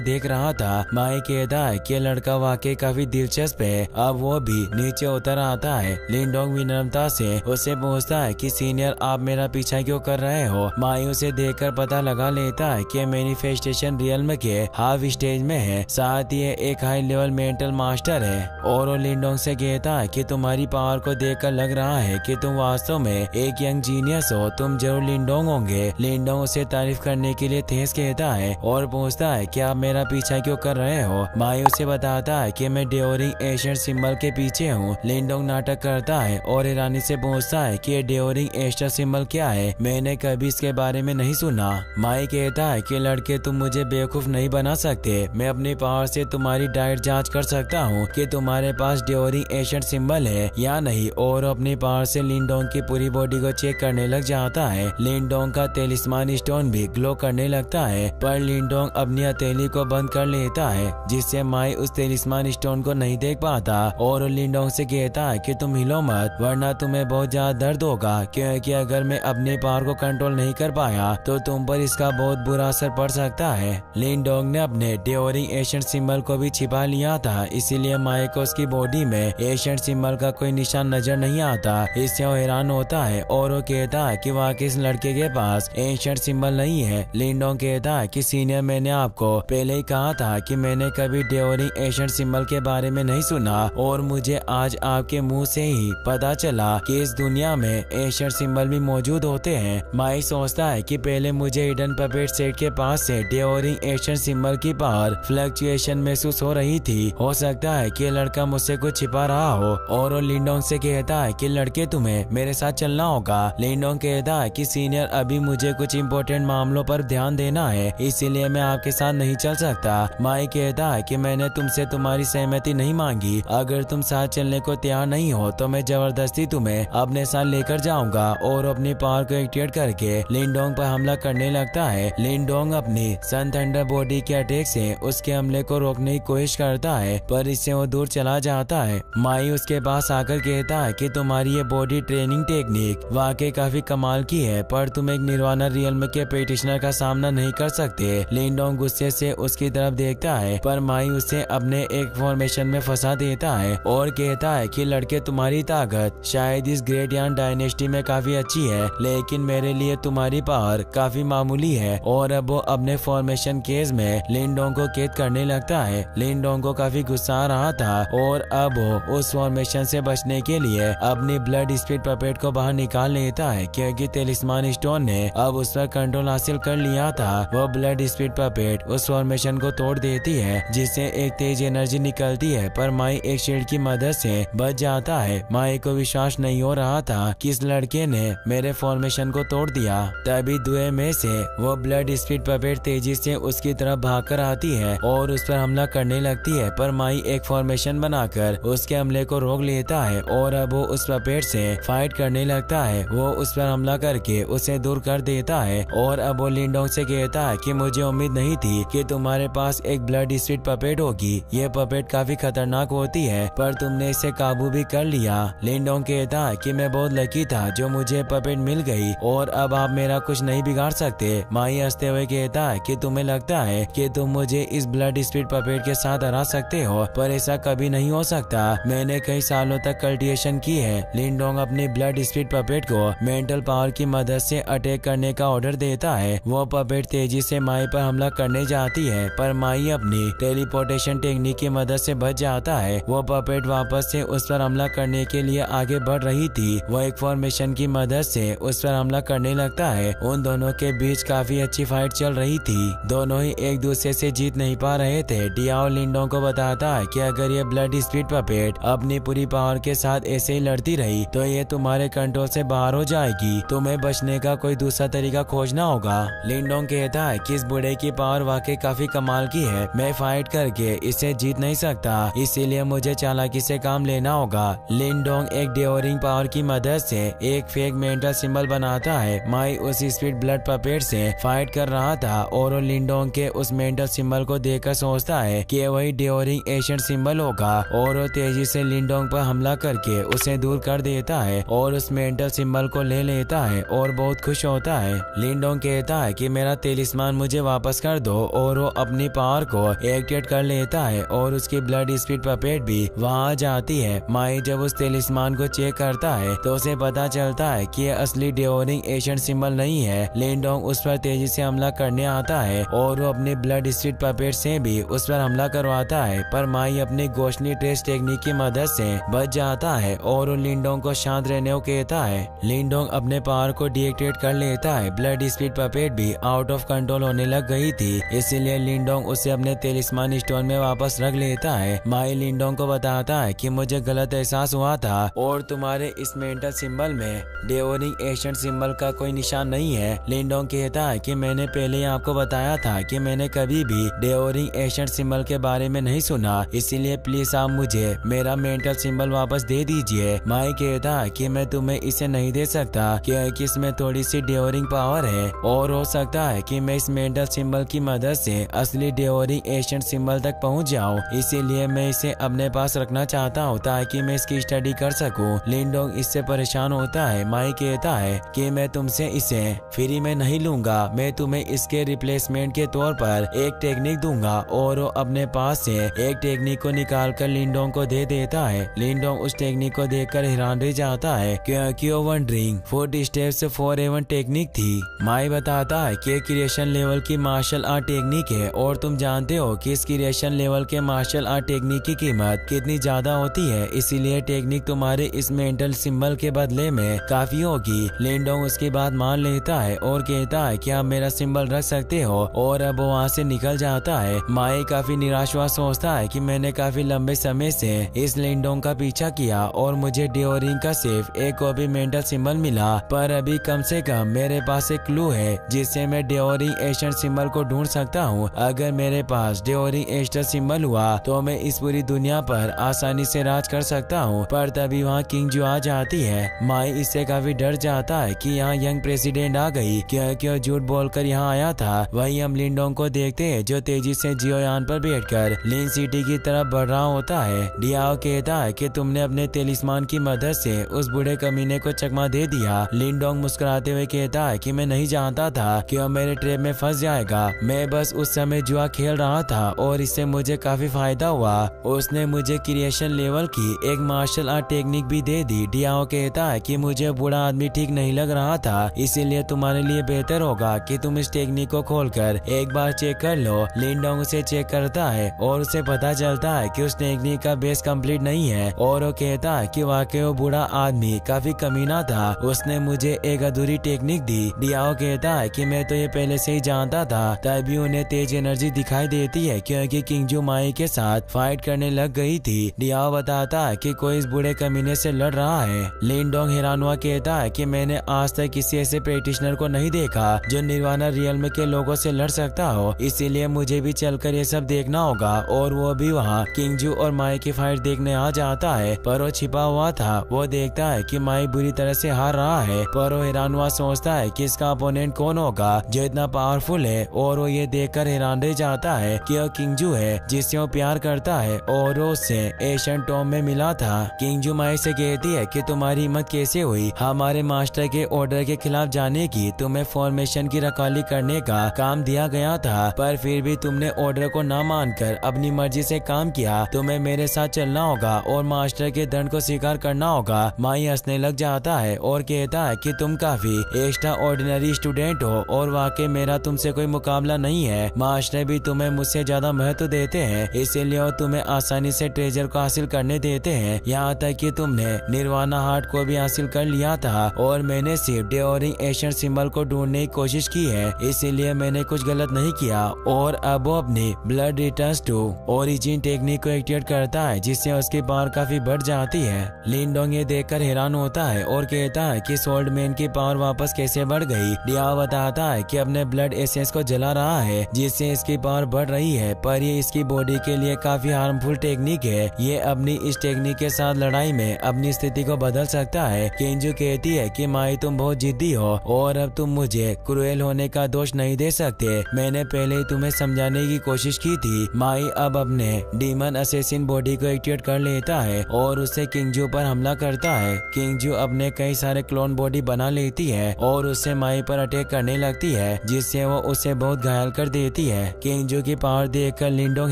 देख रहा था। माई कहता है कि लड़का वाकई काफी दिलचस्प है। अब वो भी नीचे उतर आता है। लिंडोंग विनम्रता से उसे पूछता है कि सीनियर आप मेरा पीछा क्यों कर रहे हो। माई उसे देखकर पता लगा लेता है कि मैनिफेस्टेशन रियल्म के हाफ स्टेज में है, साथ ही एक हाई लेवल मेंटल मास्टर है। और वो लिंडोंग से कहता है कि तुम्हारी पावर को देखकर लग रहा है कि तुम वास्तव में एक यंग जीनियस हो, तुम जरूर लिंडोंग होंगे। लिंडोंग उसे तारीफ करने के लिए थैंक्स कहता है और पूछता है कि आप मेरा पीछा क्यों कर रहे हो। माई उसे बताता है कि मैं डेओरिंग एशियन सिंबल के पीछे हूँ। लिंडोंग नाटक करता है और ईरानी से पूछता है कि ये डेओरिंग एशियन सिंबल क्या है, मैंने कभी इसके बारे में नहीं सुना। माई कहता है कि लड़के तुम मुझे बेवकूफ नहीं बना सकते, मैं अपनी पावर से तुम्हारी डाइट जांच कर सकता हूँ कि तुम्हारे पास डेओरिंग एशियन सिंबल है या नहीं। और अपनी पावर से लिंडोंग की पूरी बॉडी को चेक करने लग जाता है। लिंडोंग का तेलिस्मान स्टोन भी ग्लो करने लगता है, पर लिंडोंग अपनी हथेली को बंद कर लेता है जिससे माई उस तेलिस्मान स्टोन को नहीं देख पाता। और लिंडोंग से कहता है कि तुम हिलो मत वरना तुम्हें बहुत ज्यादा दर्द होगा, क्योंकि अगर मैं अपने पावर को कंट्रोल नहीं कर पाया तो तुम पर इसका बहुत बुरा असर पड़ सकता है। लिंडोंग ने अपने डेओरिंग एशियन सिंबल को भी छिपा लिया था, इसीलिए माई को उसकी बॉडी में एशियन सिंबल का कोई निशान नजर नहीं आता। इससे वो हैरान होता है और वो कहता है कि वाकई इस लड़के के पास एंशिएंट सिंबल नहीं है। लिंडोंग कहता है कि सीनियर, मैंने आपको पहले ही कहा था कि मैंने कभी डेओरिंग एंशिएंट सिंबल के बारे में नहीं सुना और मुझे आज आपके मुंह से ही पता चला कि इस दुनिया में एंशिएंट सिंबल भी मौजूद होते हैं। माई सोचता है कि पहले मुझे हिडन पपेट सेट के पास से डेओरिंग एंशिएंट सिंबल की पावर फ्लक्चुएशन महसूस हो रही थी। हो सकता है कि लड़का मुझसे कुछ छिपा रहा हो और वो लिंडोंग से कहता है कि लड़के, तुम्हें मेरे साथ चलना होगा। लिंडोंग कहता है कि सीनियर, अभी मुझे कुछ इम्पोर्टेंट मामलों पर ध्यान देना है, इसीलिए मैं आपके साथ नहीं चल सकता। माई कहता है कि मैंने तुमसे तुम्हारी सहमति नहीं मांगी, अगर तुम साथ चलने को तैयार नहीं हो तो मैं जबरदस्ती तुम्हें अपने साथ लेकर जाऊंगा। और अपनी पावर को एक्टिवेट करके लिंडोंग पर हमला करने लगता है। लिंडोंग अपनी सन थंडर बॉडी के अटैक से उसके हमले को रोकने की कोशिश करता है, पर इससे वो दूर चला जाता है। माई उसके पास आकर कहता है कि तुम्हारी ये बॉडी ट्रेनिंग टेक्निक वाकई काफी कमाल की है, पर तुम एक निर्वाणा रियल्म के प्रैक्टिशनर का सामना नहीं कर सकते। लिंडोंग गुस्से से उसकी तरफ देखता है, पर माई उसे अपने एक फॉर्मेशन में फंसा देता है और कहता है कि लड़के, तुम्हारी ताकत शायद इस ग्रेट यान डायनेस्टी में काफी अच्छी है, लेकिन मेरे लिए तुम्हारी पावर काफी मामूली है। और अब वो अपने फॉर्मेशन केस में लिंडोंग को कैद करने लगता है। लिंडोंग को काफी गुस्सा आ रहा था और अब वो उस फॉर्मेशन से बचने के लिए अपनी ब्लड स्पिरिट पपेट को बाहर निकाल लेता है, क्योंकि तेलिस्मान स्टोन ने अब उस पर कंट्रोल हासिल कर लिया था। वो ब्लड स्पिरिट पपेट उस फॉर्मेशन को तोड़ देती है, जिससे एक तेज एनर्जी निकलती है, पर माई एक शील्ड की मदद से बच जाता है। माई को विश्वास नहीं हो रहा था कि इस लड़के ने मेरे फॉर्मेशन को तोड़ दिया। तभी धुएं में से वो ब्लड स्पिरिट पपेट तेजी से उसकी तरफ भागकर आती है और उस पर हमला करने लगती है, पर माई एक फॉर्मेशन बनाकर उसके हमले को रोक लेता है और अब वो उस पपेट से फाइट करने लगता है। वो उस पर हमला करके उसे दूर कर देता है और अब वो लिंडोंग से कहता है कि मुझे उम्मीद नहीं थी कि तुम्हारे पास एक ब्लड स्पिरिट पपेट होगी। ये पपेट काफी खतरनाक होती है, पर तुमने इसे काबू भी कर लिया। लिंडोंग कहता है कि मैं बहुत लकी था जो मुझे पपेट मिल गई और अब आप मेरा कुछ नहीं बिगाड़ सकते। माई हंसते हुए कहता है कि तुम्हें लगता है कि तुम मुझे इस ब्लड स्पिरिट पपेट के साथ हरा सकते हो, पर ऐसा कभी नहीं हो सकता। मैंने कई सालों तक कल्टिवेशन की है। लिंडोंग अपनी ब्लड स्पिरिट पपेट को मेंटल पावर की मदद से अटैक करने का ऑर्डर देता है। वो पपेट तेजी से माई पर हमला करने जाती है, पर माई अपनी टेलीपोर्टेशन टेक्निक की मदद से बच जाता है। वो पपेट वापस से उस पर हमला करने के लिए आगे बढ़ रही थी। वो एक फॉर्मेशन की मदद से उस पर हमला करने लगता है। उन दोनों के बीच काफी अच्छी फाइट चल रही थी। दोनों ही एक दूसरे से जीत नहीं पा रहे थे। डियाओ लिंडोंग को बताता है कि अगर ये ब्लड स्पिरिट पपेट अपनी पूरी पावर के साथ ऐसे ही लड़ती रही तो ये तुम्हारे कंट्रोल से बाहर हो जाएगी। तुम्हें बचने का कोई दूसरा तरीका खोजना होगा। लिंडोंग कहता है कि इस बूढ़े की पावर वाकई काफी कमाल की है, मैं फाइट करके इसे जीत नहीं सकता, इसीलिए मुझे चालाकी से काम लेना होगा। लिंडोंग एक डेओरिंग पावर की मदद से एक फेक मेंटल सिंबल बनाता है। माई उस स्पिरिट ब्लड पपेट से फाइट कर रहा था और लिंडोंग के उस मेंटल सिंबल को देखकर सोचता है कि वही डेओरिंग एशियंट सिंबल होगा और वो तेजी से लिंडोंग पर हमला करके उसे दूर कर देता है और उस मेंटल सिंबल को ले लेता है और बहुत खुश होता है। लिंडोंग कहता है कि मेरा तेलिस्मान मुझे वापस कर दो और वो अपनी पावर को एक्टिवेट कर लेता है और उसकी ब्लड स्पिरिट पपेट भी वहाँ जाती है। माई जब उस तेलिस्मान को चेक करता है तो उसे पता चलता है कि ये असली डेओरिंग एशियंट सिंबल नहीं है। लिंडोंग उस पर तेजी से हमला करने आता है और वो अपनी ब्लड स्पिरिट पपेट से भी उस पर हमला करवाता है, पर माई अपनी गोशनी ट्रेस टेक्निक की मदद से बच जाता है और लिंडोंग को शांत रहने को कहता है। लिंडोंग अपने पावर को डीएक्टिवेट कर लेता है। ब्लड स्पिरिट पपेट भी आउट ऑफ कंट्रोल होने लग गई थी, इसलिए लिंडोंग उसे अपने तेलिस्मान स्टोन में वापस रख लेता है। माई लिंडोंग को बताता है कि मुझे गलत एहसास हुआ था और तुम्हारे इस मेंटल सिंबल में डेओरिंग एशियंट सिंबल का कोई निशान नहीं है। लिंडोंग कहता है कि मैंने पहले ही आपको बताया था कि मैंने कभी भी डेओरिंग एशियंट सिंबल के बारे में नहीं सुना, इसीलिए प्लीज आप मुझे मेरा मेंटल सिंबल वापस दे दीजिए। माई कहता है कि मैं तुम्हें इसे नहीं दे सकता क्योंकि इसमें थोड़ी सी डेओरिंग पावर है और हो सकता है कि मैं इस मेंटल सिंबल की मदद से असली डेओरिंग एशियंट सिंबल तक पहुंच जाऊं, इसीलिए मैं इसे अपने पास रखना चाहता हूं ताकि मैं इसकी स्टडी कर सकूं। लिंडोंग इससे परेशान होता है। माई कहता है कि मैं तुमसे इसे फ्री में नहीं लूंगा, मैं तुम्हें इसके रिप्लेसमेंट के तौर पर एक टेक्निक दूंगा और वो अपने पास से एक टेक्निक को निकाल कर लिंडोंग को दे देता है। लिंडोंग उस टेक्निक को देख देखकर हैरान रह जाता है क्योंकि वो wondering foot steps 4A1 technique थी। माई बताता है कि क्रिएशन लेवल की मार्शल आर्ट टेक्निक है और तुम जानते हो कि इस क्रिएशन लेवल के मार्शल आर्ट टेक्निक की कीमत कितनी ज्यादा होती है, इसीलिए टेक्निक तुम्हारे इस मेंटल सिंबल के बदले में काफी होगी। लिंडोंग उसकी बात मान लेता है और कहता है कि आप मेरा सिंबल रख सकते हो और अब वो वहाँ से निकल जाता है। माई काफी निराश हुआ सोचता है कि मैंने काफी लंबे समय से इस लिंडोंग का पीछा किया और मुझे डिओरिंग का सिर्फ एक कॉपी मेंटल सिंबल मिला, पर अभी कम से कम मेरे पास एक क्लू है जिससे मैं डिओरिंग एस्टर सिंबल को ढूंढ सकता हूँ। अगर मेरे पास डिओरिंग एस्टर सिंबल हुआ तो मैं इस पूरी दुनिया पर आसानी से राज कर सकता हूँ। पर तभी वहाँ किंग जू आ जाती है। माई इससे काफी डर जाता है कि यहाँ यंग प्रेसिडेंट आ गई क्योंकि वो झूठ बोलकर यहाँ आया था। वही हम लिंडोंग को देखते हैं जो तेजी से जियोयान पर बैठकर लिन सिटी की तरफ बढ़ रहा होता है। डियाओ कहता है कि तुमने अपने तेलिस्मान की मदद से उस बूढ़े कमीने को चकमा दे दिया। लिंडोंग मुस्कुराते हुए कहता है कि मैं नहीं जानता था कि वो मेरे ट्रैप में फंस जाएगा, मैं बस उस समय जुआ खेल रहा था और इससे मुझे काफी फायदा हुआ। उसने मुझे क्रिएशन लेवल की एक मार्शल आर्ट टेक्निक भी दे दी। डियाओ कहता है कि मुझे बूढ़ा आदमी ठीक नहीं लग रहा था, इसीलिए तुम्हारे लिए बेहतर होगा कि तुम इस टेक्निक को खोलकर एक बार चेक कर लो। लिंडोंग उसे चेक करता है और उसे पता चलता है कि उस टेक्निक का बेस कंप्लीट नहीं है और वो कहता है कि वाकई वो बूढ़ा आदमी काफी कमीना था, उसने मुझे एक अधूरी टेक्निक दी। डियाओ कहता है कि मैं तो ये पहले से ही जानता था। तभी उन्हें तेज एनर्जी दिखाई देती है क्योंकि किंग जू माई के साथ फाइट करने लग गई थी। डियाओ बताता है कि कोई इस बूढ़े कमीने से लड़ रहा है। लिंडोंग हैरान हुआ कहता है कि मैंने आज तक किसी ऐसे प्रैक्टिशनर को नहीं देखा जो निर्वाणा रियल्म के लोगों से लड़ सकता हो, इसीलिए मुझे भी चलकर ये सब देखना होगा। और वो भी वहाँ किंग जू और माई की फाइट देखने आ जाता है, पर वो छिपा हुआ था। वो देखता है कि माई बुरी तरह से हार रहा है, पर वो हैरान हुआ सोचता है कि इसका अपोनेंट कौन होगा जो इतना पावरफुल है। और वो ये देखकर हैरान रह जाता है कि वो किंग जू है जिससे वो प्यार करता है और वो उससे एशियन टॉम में मिला था। किंग जू माई से कहती है कि तुम्हारी हिम्मत कैसे हुई हमारे मास्टर के ऑर्डर के खिलाफ जाने की, तुम्हें फॉर्मेशन की रखवाली करने का काम दिया गया था, पर फिर भी तुमने ऑर्डर को ना मानकर अपनी मर्जी से काम किया। तुम्हें मेरे साथ चलना होगा और मास्टर के दंड को स्वीकार करना होगा। माई हंसने लग जाता है और कहता है कि तुम काफी एक्स्ट्रा ऑर्डिनरी स्टूडेंट हो और वाकई मेरा तुमसे कोई मुकाबला नहीं है। मास्टर भी तुम्हें मुझसे ज्यादा महत्व देते हैं, इसीलिए वो तुम्हें आसानी से ट्रेजर को हासिल करने देते हैं। यहाँ तक कि तुमने निर्वाणा हार्ट को भी हासिल कर लिया था और मैंने सिर्फ डिओरिंग एशियन सिंबल को ढूंढने की कोशिश की है, इसीलिए मैंने कुछ गलत नहीं किया। और अब वो अपनी blood returns to origin technique को एक्टिवेट करता है जिससे उसकी पावर काफी बढ़ जाती है। लिंडोंग ये देखकर हैरान होता है और कहता है कि सोल्ड मैन की पावर वापस कैसे बढ़ गई। डियाओ बताता है कि अपने ब्लड एसेंस को जला रहा है जिससे इसकी पावर बढ़ रही है, पर ये इसकी बॉडी के लिए काफी हार्मफुल टेक्निक है। ये अपनी इस टेक्निक के साथ लड़ाई में अपनी स्थिति को बदल सकता है। किंजू कहती है कि माई तुम बहुत जिद्दी हो और अब तुम मुझे क्रूएल होने का दोष नहीं दे सकते, मैंने पहले ही तुम्हें समझाने की कोशिश की थी। माई अब अपने डीमन असेसिन बॉडी को एक्टिवेट कर लेता है और उससे किंगजू पर हमला करता है। किंगजू अपने कई सारे क्लोन बॉडी बना लेती है और उससे माई पर अटैक करने लगती है जिससे वो उसे बहुत घायल कर देती है। किंगजू की पावर देखकर लिंडोंग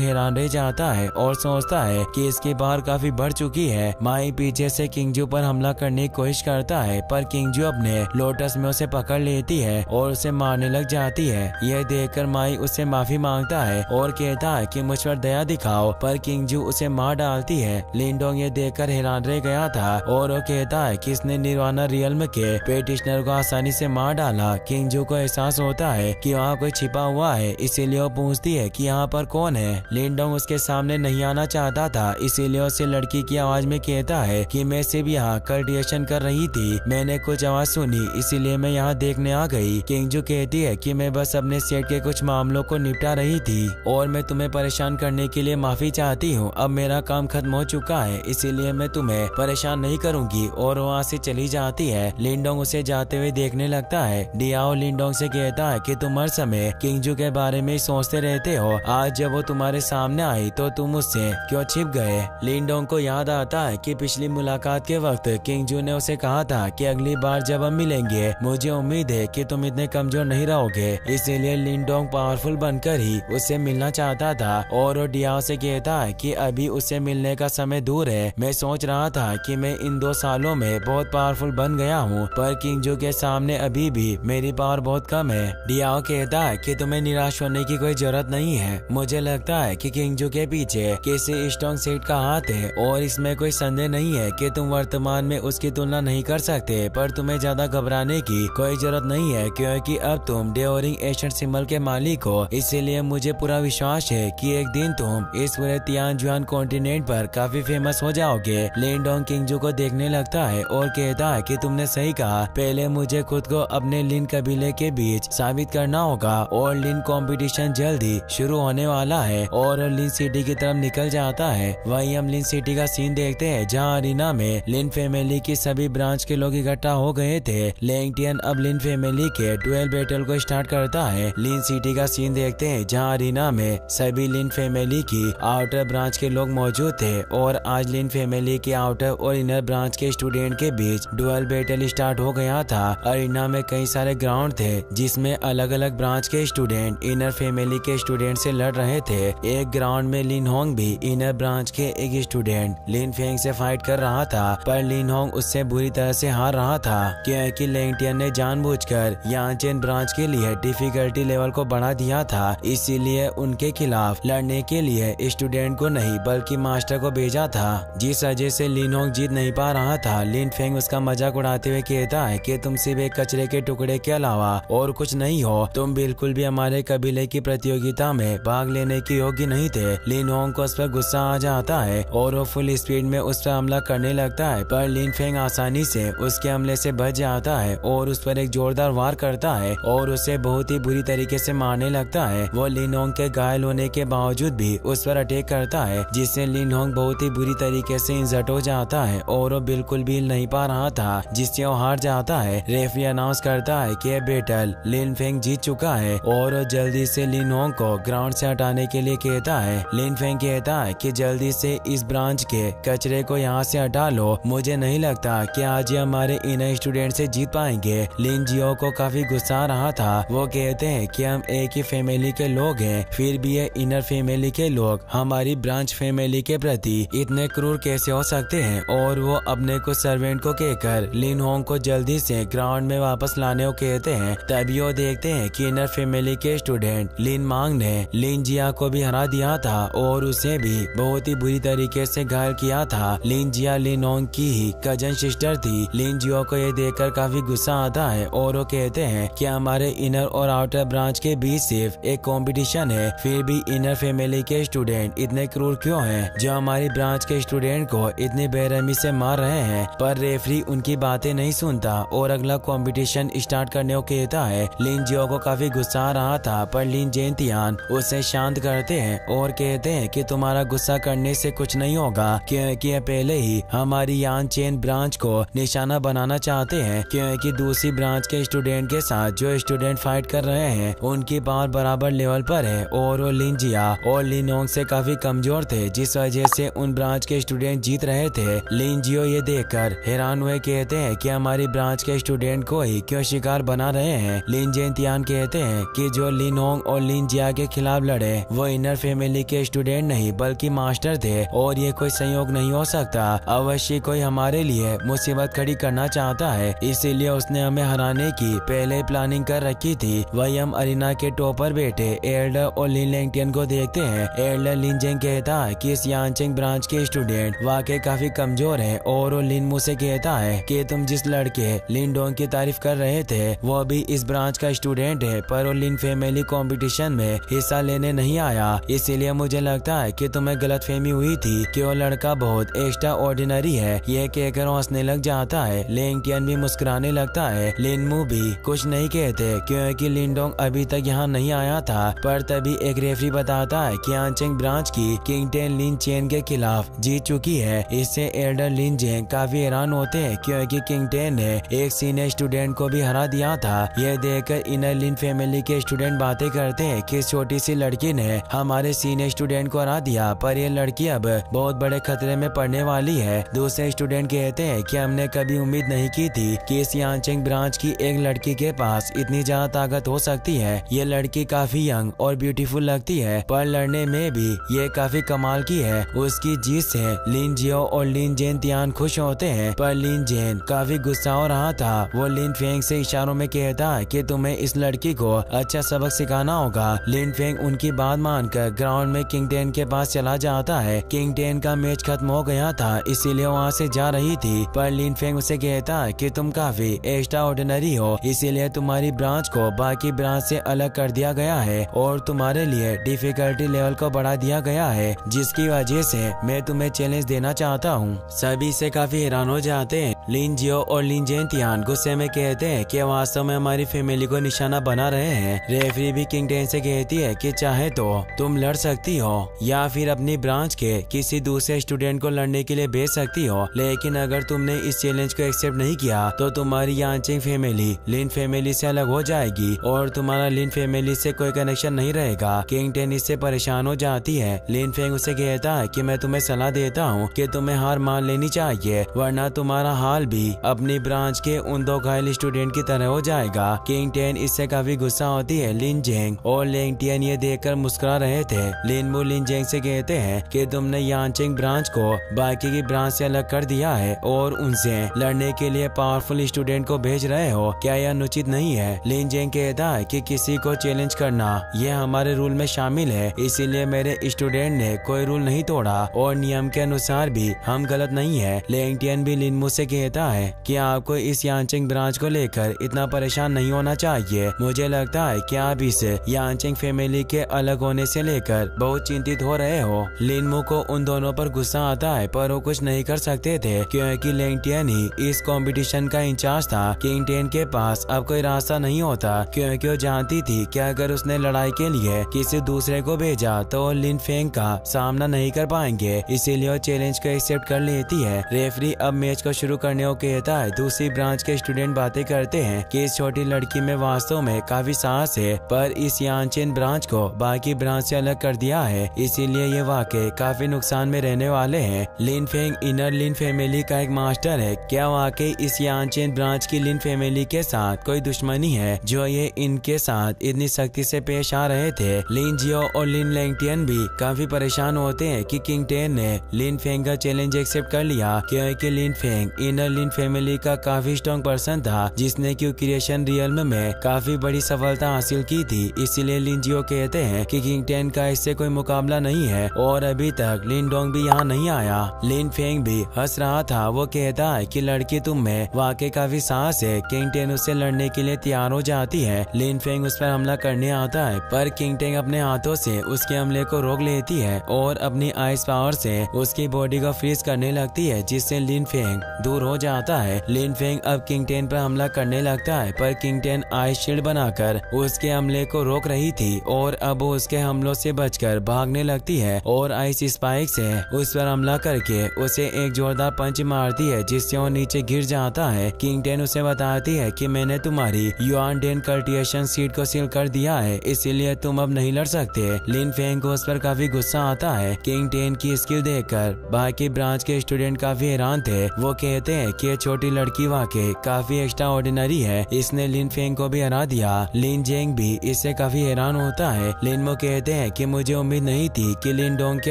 हैरान रह जाता है और सोचता है कि इसकी पावर काफी बढ़ चुकी है। माई पीछे से किंगजू पर हमला करने की कोशिश करता है, पर किंगजू अपने लोटस में उसे पकड़ लेती है और उसे मारने लग जाती है। यह देखकर माई उससे माफी मांगता है और कहता है कि मुझ पर दया दिखाओ, पर किंगजू उसे मार डालती है। लिंडोंग ये देखकर हैरान रह गया था और वो कहता है कि इसने निर्वाणा रियल्म के पेटिशनर को आसानी से मार डाला। किंगजू को एहसास होता है कि वहाँ कोई छिपा हुआ है, इसीलिए वो पूछती है कि यहाँ पर कौन है। लिंडोंग उसके सामने नहीं आना चाहता था, इसीलिए उसे लड़की की आवाज में कहता है कि मैं सिर्फ यहाँ कल्टिवेशन कर रही थी, मैंने कुछ आवाज सुनी इसीलिए मैं यहाँ देखने आ गई। किंगजू कहती है कि मैं बस अपने सेट के कुछ मामलों को निपटा रही थी और मैं तुम्हें परेशान करने के लिए माफी चाहती हूँ। अब मेरा काम खत्म हो चुका है, इसीलिए मैं तुम्हें परेशान नहीं करूंगी। और वहाँ से चली जाती है। लिंडोंग उसे जाते हुए देखने लगता है। डियाओ लिंडोंग से कहता है कि तुम हर समय किंगजू के बारे में सोचते रहते हो, आज जब वो तुम्हारे सामने आई तो तुम उससे क्यों छिप गए। लिंडोंग को याद आता है कि पिछली मुलाकात के वक्त किंगजू ने उसे कहा था कि अगली बार जब हम मिलेंगे मुझे उम्मीद है कि तुम इतने कमजोर नहीं रहोगे, इसीलिए लिंडोंग पावरफुल बनकर ही उससे मिलना चाहता था। और वो डियाओ से कहता है कि अभी उससे मिलने का समय दूर है, मैं सोच रहा था था कि मैं इन 2 सालों में बहुत पावरफुल बन गया हूँ, पर किंगजू के सामने अभी भी मेरी पावर बहुत कम है। डियाओ कहता है कि तुम्हें निराश होने की कोई जरूरत नहीं है। मुझे लगता है कि किंगजू के पीछे किसी स्ट्रॉन्ग सेट का हाथ है और इसमें कोई संदेह नहीं है कि तुम वर्तमान में उसकी तुलना नहीं कर सकते, पर तुम्हें ज्यादा घबराने की कोई जरूरत नहीं है क्योंकि अब तुम डेओरिंग एशियन सिंबल के मालिक हो। इसीलिए मुझे पूरा विश्वास है कि एक दिन तुम इस पूरे तियानजुआन कॉन्टिनेंट पर काफी फेमस हो जाओगे। लिनडोंग किंगजू को देखने लगता है और कहता है कि तुमने सही कहा, पहले मुझे खुद को अपने लिन कबीले के बीच साबित करना होगा और लिन कंपटीशन जल्दी शुरू होने वाला है और लिन सिटी की तरफ निकल जाता है। वहीं हम लिन सिटी का सीन देखते हैं जहां अरीना में लिन फैमिली की सभी ब्रांच के लोग इकट्ठा हो गए थे। लैंगटियन अब लिन फैमिली के डुएल बैटल को स्टार्ट करता है। लिन सिटी का सीन देखते हैं जहां अरीना में सभी लिन फैमिली की आउटर ब्रांच के लोग मौजूद थे और आज लिन फैमिली के आउटर और इनर ब्रांच के स्टूडेंट के बीच डुएल बैटल स्टार्ट हो गया था। अरीना में कई सारे ग्राउंड थे जिसमें अलग अलग ब्रांच के स्टूडेंट इनर फैमिली के स्टूडेंट से लड़ रहे थे। एक ग्राउंड में लिन होंग भी इनर ब्रांच के एक स्टूडेंट लिन फेंग से फाइट कर रहा था, पर लिन होंग उससे बुरी तरह से हार रहा था क्योंकि लैंगटियन ने जानबूझकर यांचेन ब्रांच के लिए डिफिकल्टी लेवल को बढ़ा दिया था। इसीलिए उनके खिलाफ लड़ने के लिए स्टूडेंट को नहीं बल्कि मास्टर को भेजा था, जिस वजह से लिन होंग जीत नहीं पा रहा था। लिन फेंग उसका मजाक उड़ाते हुए कहता है कि तुम सिर्फ एक कचरे के टुकड़े के अलावा और कुछ नहीं हो, तुम बिल्कुल भी हमारे कबीले की प्रतियोगिता में भाग लेने के योग्य नहीं थे। लिन होंग को उस पर गुस्सा आ जाता है और वो फुल स्पीड में उस पर हमला करने लगता है, पर लिन फेंग आसानी से उसके हमले से बच जाता है और उस पर एक जोरदार वार करता है और उसे बहुत ही बुरी तरीके से मारने लगता है। वो लिन होंग के घायल होने के बावजूद भी उस पर अटैक करता है, जिससे लिन होंग बहुत ही बुरी तरीके से इंजर्ड हो जाता है और वो बिल्कुल भी हिल नहीं पा रहा था, जिससे वो हार जाता है। रेफरी अनाउंस करता है कि बैटल लिन फेंग जीत चुका है और वो जल्दी से लिन होंग को ग्राउंड से हटाने के लिए कहता है। लिन फेंग कहता है कि जल्दी से इस ब्रांच के कचरे को यहाँ से हटा लो, मुझे नहीं लगता कि आज ये हमारे इनर स्टूडेंट से जीत पाएंगे। लिन जियो को काफी गुस्सा आ रहा था। वो कहते हैं कि हम एक ही फैमिली के लोग हैं, फिर भी ये इनर फैमिली के लोग हमारी ब्रांच फैमिली के प्रति इतने क्रूर कैसे हो सकते हैं, और वो अपने कुछ सर्वेंट को कहकर लिन होंग को जल्दी से ग्राउंड में वापस लाने को कहते हैं। तभी वो देखते हैं कि इनर फैमिली के स्टूडेंट लिन मांग ने लिन जिया को भी हरा दिया था और उसे भी बहुत ही बुरी तरीके से घायल किया था। लिन जिया लिन होंग की ही कजन सिस्टर थी। लिन जियो को ये देखकर काफी गुस्सा आता है और वो कहते हैं कि हमारे इनर और आउटर ब्रांच के बीच सिर्फ एक कंपटीशन है, फिर भी इनर फैमिली के स्टूडेंट इतने क्रूर क्यों हैं जो हमारी ब्रांच के स्टूडेंट को इतनी बेरहमी से मार रहे हैं। पर रेफरी उनकी बातें नहीं सुनता और अगला कंपटीशन स्टार्ट करने को कहता है। लिन जियो को काफी गुस्सा आ रहा था, पर लिन जेनतियान उसे शांत करते हैं और कहते हैं कि तुम्हारा गुस्सा करने से कुछ नहीं होगा क्योंकि पहले ही हमारी यांचेन ब्रांच को निशाना बनाना चाहते हैं, क्योंकि दूसरी ब्रांच के स्टूडेंट के साथ जो स्टूडेंट फाइट कर रहे हैं उनकी पावर बराबर लेवल पर है और वो लिन जिया और लिन होंग से काफी कमजोर थे, जिस वजह से उन ब्रांच के स्टूडेंट जीत रहे थे। लिन जियो ये देखकर हैरान हुए कहते हैं कि हमारी ब्रांच के स्टूडेंट को ही क्यों शिकार बना रहे हैं। लिन जेनतियान कहते हैं कि जो लिन होंग और लिन जिया के खिलाफ लड़े वो इनर फैमिली के स्टूडेंट नहीं बल्कि मास्टर थे और ये कोई संयोग नहीं हो सकता। अवश्य कोई हमारे लिए मुसीबत खड़ी करना चाहता है, इसीलिए उसने हमें हराने की पहले प्लानिंग कर रखी थी। वही हम अरीना के टॉप पर बैठे एल्डर और लिन लैंगटियन को देखते हैं। एल्डर लिन जेंग कहता है कि इस यांचेंग ब्रांच के स्टूडेंट वाकई काफी कमजोर हैं और वो लिन मु से कहता है कि तुम जिस लड़के लिन डोंग की तारीफ कर रहे थे वो भी इस ब्रांच का स्टूडेंट है, पर वो लिन फैमिली कंपटीशन में हिस्सा लेने नहीं आया, इसीलिए मुझे लगता है कि तुम्हें गलतफहमी हुई थी कि वो लड़का बहुत एक्स्ट्रा ऑर्डिनरी है। ये कहकर हंसने लग जाता है। लैंगटियन भी मुस्कुराने लगता है। लिन मु भी कुछ नहीं कहते क्योंकि लिन डोंग अभी तक यहाँ नहीं आया था, पर तभी एक रेफरी बताता है कि यांचेंग ब्रांच की किंग टेन लिन चेन के खिलाफ जीत चुकी है। इससे एल्डर लिन जेंग काफी हैरान होते हैं क्योंकि किंग टेन ने एक सीनियर स्टूडेंट को भी हरा दिया था। यह देखकर इनर लिन फैमिली के स्टूडेंट बातें करते हैं कि छोटी सी लड़की ने हमारे सीनियर स्टूडेंट को हरा दिया, पर यह लड़की अब बहुत बड़े खतरे में पड़ने वाली है। दूसरे स्टूडेंट कहते हैं कि हमने कभी उम्मीद नहीं की थी कि इस यांचेंग ब्रांच की एक लड़की के पास इतनी ज्यादा ताकत हो सकती है। ये लड़की काफी यंग और ब्यूटीफुल लगती है, पर लड़ने में भी ये काफी कमाल की है। उसकी जीत से लिन जियो और लिन लिन जेन तियान खुश होते हैं, पर लिन जेन काफी गुस्सा हो रहा था। वो लिन फेंग से इशारों में कहता है कि तुम्हें इस लड़की को अच्छा सबक सिखाना होगा। लिन फेंग उनकी बात मानकर ग्राउंड में किंग टेन के पास चला जाता है। किंग टेन का मैच खत्म हो गया था, इसीलिए वहाँ से जा रही थी, पर लिन फेंग उसे कहता है कि तुम काफी एक्स्ट्रा ऑर्डिनरी हो, इसीलिए तुम्हारी ब्रांच को बाकी ब्रांच से अलग कर दिया गया है और तुम्हारे लिए डिफिकल्टी लेवल को बढ़ा दिया गया है, जिसकी वजह से मैं तुम्हें चैलेंज देना चाहता हूँ। सभी से काफी हैरान हो जाते हैं। लिन जियो और लिन जेन तियान गुस्से में कहते हैं कि वास्तव में हमारी फैमिली को निशाना बना रहे हैं। रेफरी भी किंग टेन से कहती है कि चाहे तो तुम लड़ सकती हो या फिर अपनी ब्रांच के किसी दूसरे स्टूडेंट को लड़ने के लिए भेज सकती हो, लेकिन अगर तुमने इस चैलेंज को एक्सेप्ट नहीं किया तो तुम्हारी यांचिंग फैमिली लिन फैमिली से अलग हो जाएगी और तुम्हारा लिन फैमिली से कोई कनेक्शन नहीं रहेगा। किंग टेन इससे परेशान हो जाती है। लिन फेंग उसे कहता है कि मैं तुम्हें सलाह देता हूँ कि तुम्हें हार मान लेनी चाहिए, वरना तुम्हारा हाल भी अपनी ब्रांच के उन दो घायल स्टूडेंट की तरह हो जाएगा। किंग टेन इससे काफी गुस्सा होती है। लिन जेंग और लेंग टियन ये देखकर मुस्कुरा रहे थे। लिन मू लिन जेंग से कहते हैं कि तुमने यांचिंग ब्रांच को बाकी की ब्रांच से अलग कर दिया है और उनसे लड़ने के लिए पावरफुल स्टूडेंट को भेज रहे हो, क्या यह अनुचित नहीं है? लिन जेंग कहता है कि किसी को चैलेंज करना यह हमारे रूल में शामिल है, इसीलिए मेरे स्टूडेंट ने कोई रूल नहीं तोड़ा और नियम के अनुसार भी हम गलत नहीं है। लेंग टियन भी लिन मू से कहता है कि आपको इस यांचिंग ब्रांच को लेकर इतना परेशान नहीं होना चाहिए। मुझे लगता है कि आप इस यांचिंग फैमिली के अलग होने से लेकर बहुत चिंतित हो रहे हो। लिन मू को उन दोनों पर गुस्सा आता है, पर वो कुछ नहीं कर सकते थे क्योंकि लेंग टियन ही इस कंपटीशन का इंचार्ज था। किंग टेन के पास अब कोई रास्ता नहीं होता क्योंकि वो जानती थी कि अगर उसने लड़ाई के लिए किसी दूसरे को भेजा तो लिन फेंग का सामना नहीं कर पाएंगे, इसीलिए वो चैलेंज को एक्सेप्ट कर लेती है। रेफरी अब मैच को शुरू करने को कहता है। दूसरी ब्रांच के स्टूडेंट बातें करते हैं कि इस छोटी लड़की में वास्तव में काफी साहस है, पर इस यांचिन ब्रांच को बाकी ब्रांच से अलग कर दिया है, इसीलिए ये वाकई काफी नुकसान में रहने वाले हैं। लिन फेंग इनर लिन फैमिली का एक मास्टर है, क्या वाकई इस यांचिन ब्रांच की लिन फैमिली के साथ कोई दुश्मनी है जो ये इनके साथ इतनी सख्ती से पेश आ रहे थे? लिन जियो और लिन लेंगटियन भी काफी परेशान होते हैं कि किंग टेन ने लिन फेंग का चैलेंज एक्सेप्ट कर लिया क्योंकि लिन फेंग इनर लिन फैमिली का काफी स्ट्रॉन्ग पर्सन था जिसने क्यू क्रिएशन रियल्म में काफी बड़ी सफलता हासिल की थी। इसीलिए लिन जियो कहते हैं कि किंग टेन का इससे कोई मुकाबला नहीं है और अभी तक लिन डोंग भी यहाँ नहीं आया। लिन फेंग भी हंस रहा था। वो कहता है कि लड़की तुम में वाकई काफी साहस है। किंग टेन उससे लड़ने के लिए तैयार हो जाती है। लिन फेंग उस पर हमला करने आता है, पर किंग टेन अपने हाथों से उसके हमले को रोक लेती है और अपनी आइस पावर से उसकी बॉडी को फ्रीज करने लगती है, जिससे लिन फेंग दूर हो जाता है। लिन फेंग अब किंग टेन पर हमला करने लगता है, पर किंग टेन आइस शील्ड बनाकर उसके हमले को रोक रही थी और अब वो उसके हमलों से बचकर भागने लगती है और आइस स्पाइक से उस पर हमला करके उसे एक जोरदार पंच मारती है, जिससे वो नीचे गिर जाता है। किंग टेन उसे बताती है कि मैंने तुम्हारी युआन डेन कल्टिवेशन सीट को सील कर दिया है, इसीलिए तुम अब नहीं लड़ सकते। लिन फेंग को उस पर काफी गुस्सा आता है। किंग टेन की स्किल देखकर बाकी ब्रांच के स्टूडेंट काफी हैरान थे। वो कहते हैं कि ये छोटी लड़की वाकई काफी एक्स्ट्रा ऑर्डिनरी है, इसने लिन फेंग को भी हरा दिया। लिन जेंग भी इससे काफी हैरान होता है। लिन मो कहते हैं कि मुझे उम्मीद नहीं थी कि लिन डोंग के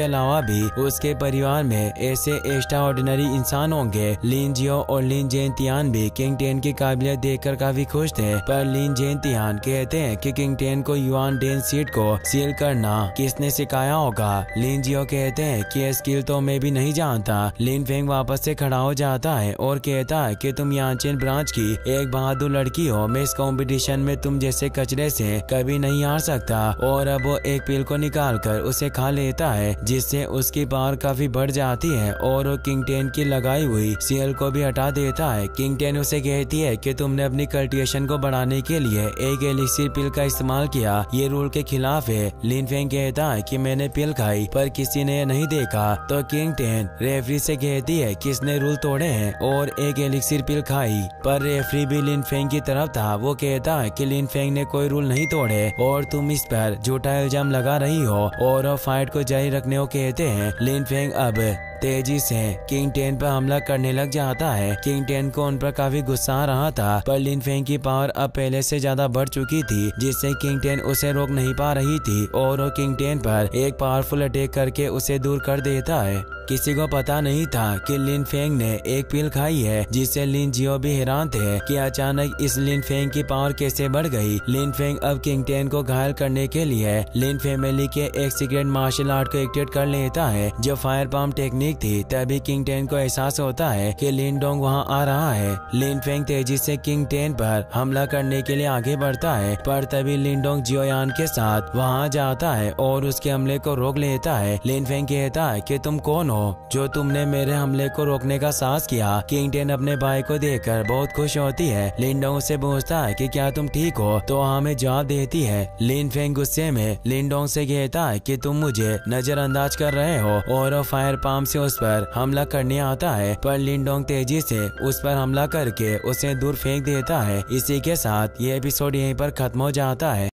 अलावा भी उसके परिवार में ऐसे एक्स्ट्रा ऑर्डिनरी इंसान होंगे। लिन जियो और लिन जेन तियान भी किंग टेन की काबिलियत देखकर काफी खुश थे, पर लिन जेन तियान कहते हैं कि किंग टेन को युआन डेन सीट को सील करना किसने सिखाया होगा। लिन जियो कहते हैं कि ये स्किल तो मैं भी नहीं जानता। लिन फेंग वापस से खड़ा हो जाता है और कहता है कि तुम यांचिन ब्रांच की एक बहादुर लड़की हो, मैं इस कंपटीशन में तुम जैसे कचरे से कभी नहीं हार सकता। और अब वो एक पिल को निकाल कर उसे खा लेता है, जिससे उसकी पावर काफी बढ़ जाती है और वो किंग टेन की लगाई हुई सील को भी हटा देता है। किंग टेन उसे कहती है कि तुमने अपनी कल्टिवेशन को बढ़ाने के लिए एक एलिक्सिर पिल का इस्तेमाल किया, ये रूल के खिलाफ है। लिन फेंग कहता है कि मैंने पिल खाई पर किसी ने नहीं देखा, तो किंग टेन रेफरी से कहती है किसने रूल तोड़े हैं और एक एलिक्सिर पिल खाई, पर रेफरी भी लिन फेंग की तरफ था। वो कहता है कि लिन फेंग ने कोई रूल नहीं तोड़े और तुम इस पर झूठा इल्जाम लगा रही हो और फाइट को जारी रखने को कहते हैं। लिन फेंग अब तेजी से किंग टेन पर हमला करने लग जाता है। किंग टेन को उन पर काफी गुस्सा आ रहा था, पर लिन फेंग की पावर अब पहले से ज्यादा बढ़ चुकी थी, जिससे किंग टेन उसे रोक नहीं पा रही थी और वो किंग टेन पर एक पावरफुल अटैक करके उसे दूर कर देता है। किसी को पता नहीं था कि लिन फेंग ने एक पिल खाई है, जिससे लिन जियो भी हैरान थे कि अचानक इस लिन फेंग की पावर कैसे बढ़ गई। लिन फेंग अब किंग टेन को घायल करने के लिए लिन फैमिली के एक सीक्रेट मार्शल आर्ट को एक्टिवेट कर लेता है, जो फायर पाम टेक्निक थी। तभी किंग टेन को एहसास होता है कि लिन डोंग वहां आ रहा है। लिन फेंग तेजी से किंग टेन पर हमला करने के लिए आगे बढ़ता है, पर तभी लिन डोंग जियोयान के साथ वहां जाता है और उसके हमले को रोक लेता है। लिन फेंग कहता है कि तुम कौन हो जो तुमने मेरे हमले को रोकने का साहस किया। किंग टेन अपने भाई को देखकर बहुत खुश होती है। लिन डोंग से पूछता है कि क्या तुम ठीक हो, तो हमें जवाब देती है। लिन फेंग गुस्से में लिन डोंग से कहता है कि तुम मुझे नजरअंदाज कर रहे हो और वो फायर पाम से उस पर हमला करने आता है, पर लिन डोंग तेजी से उस पर हमला करके उसे दूर फेंक देता है। इसी के साथ ये एपिसोड यहीं पर खत्म हो जाता है।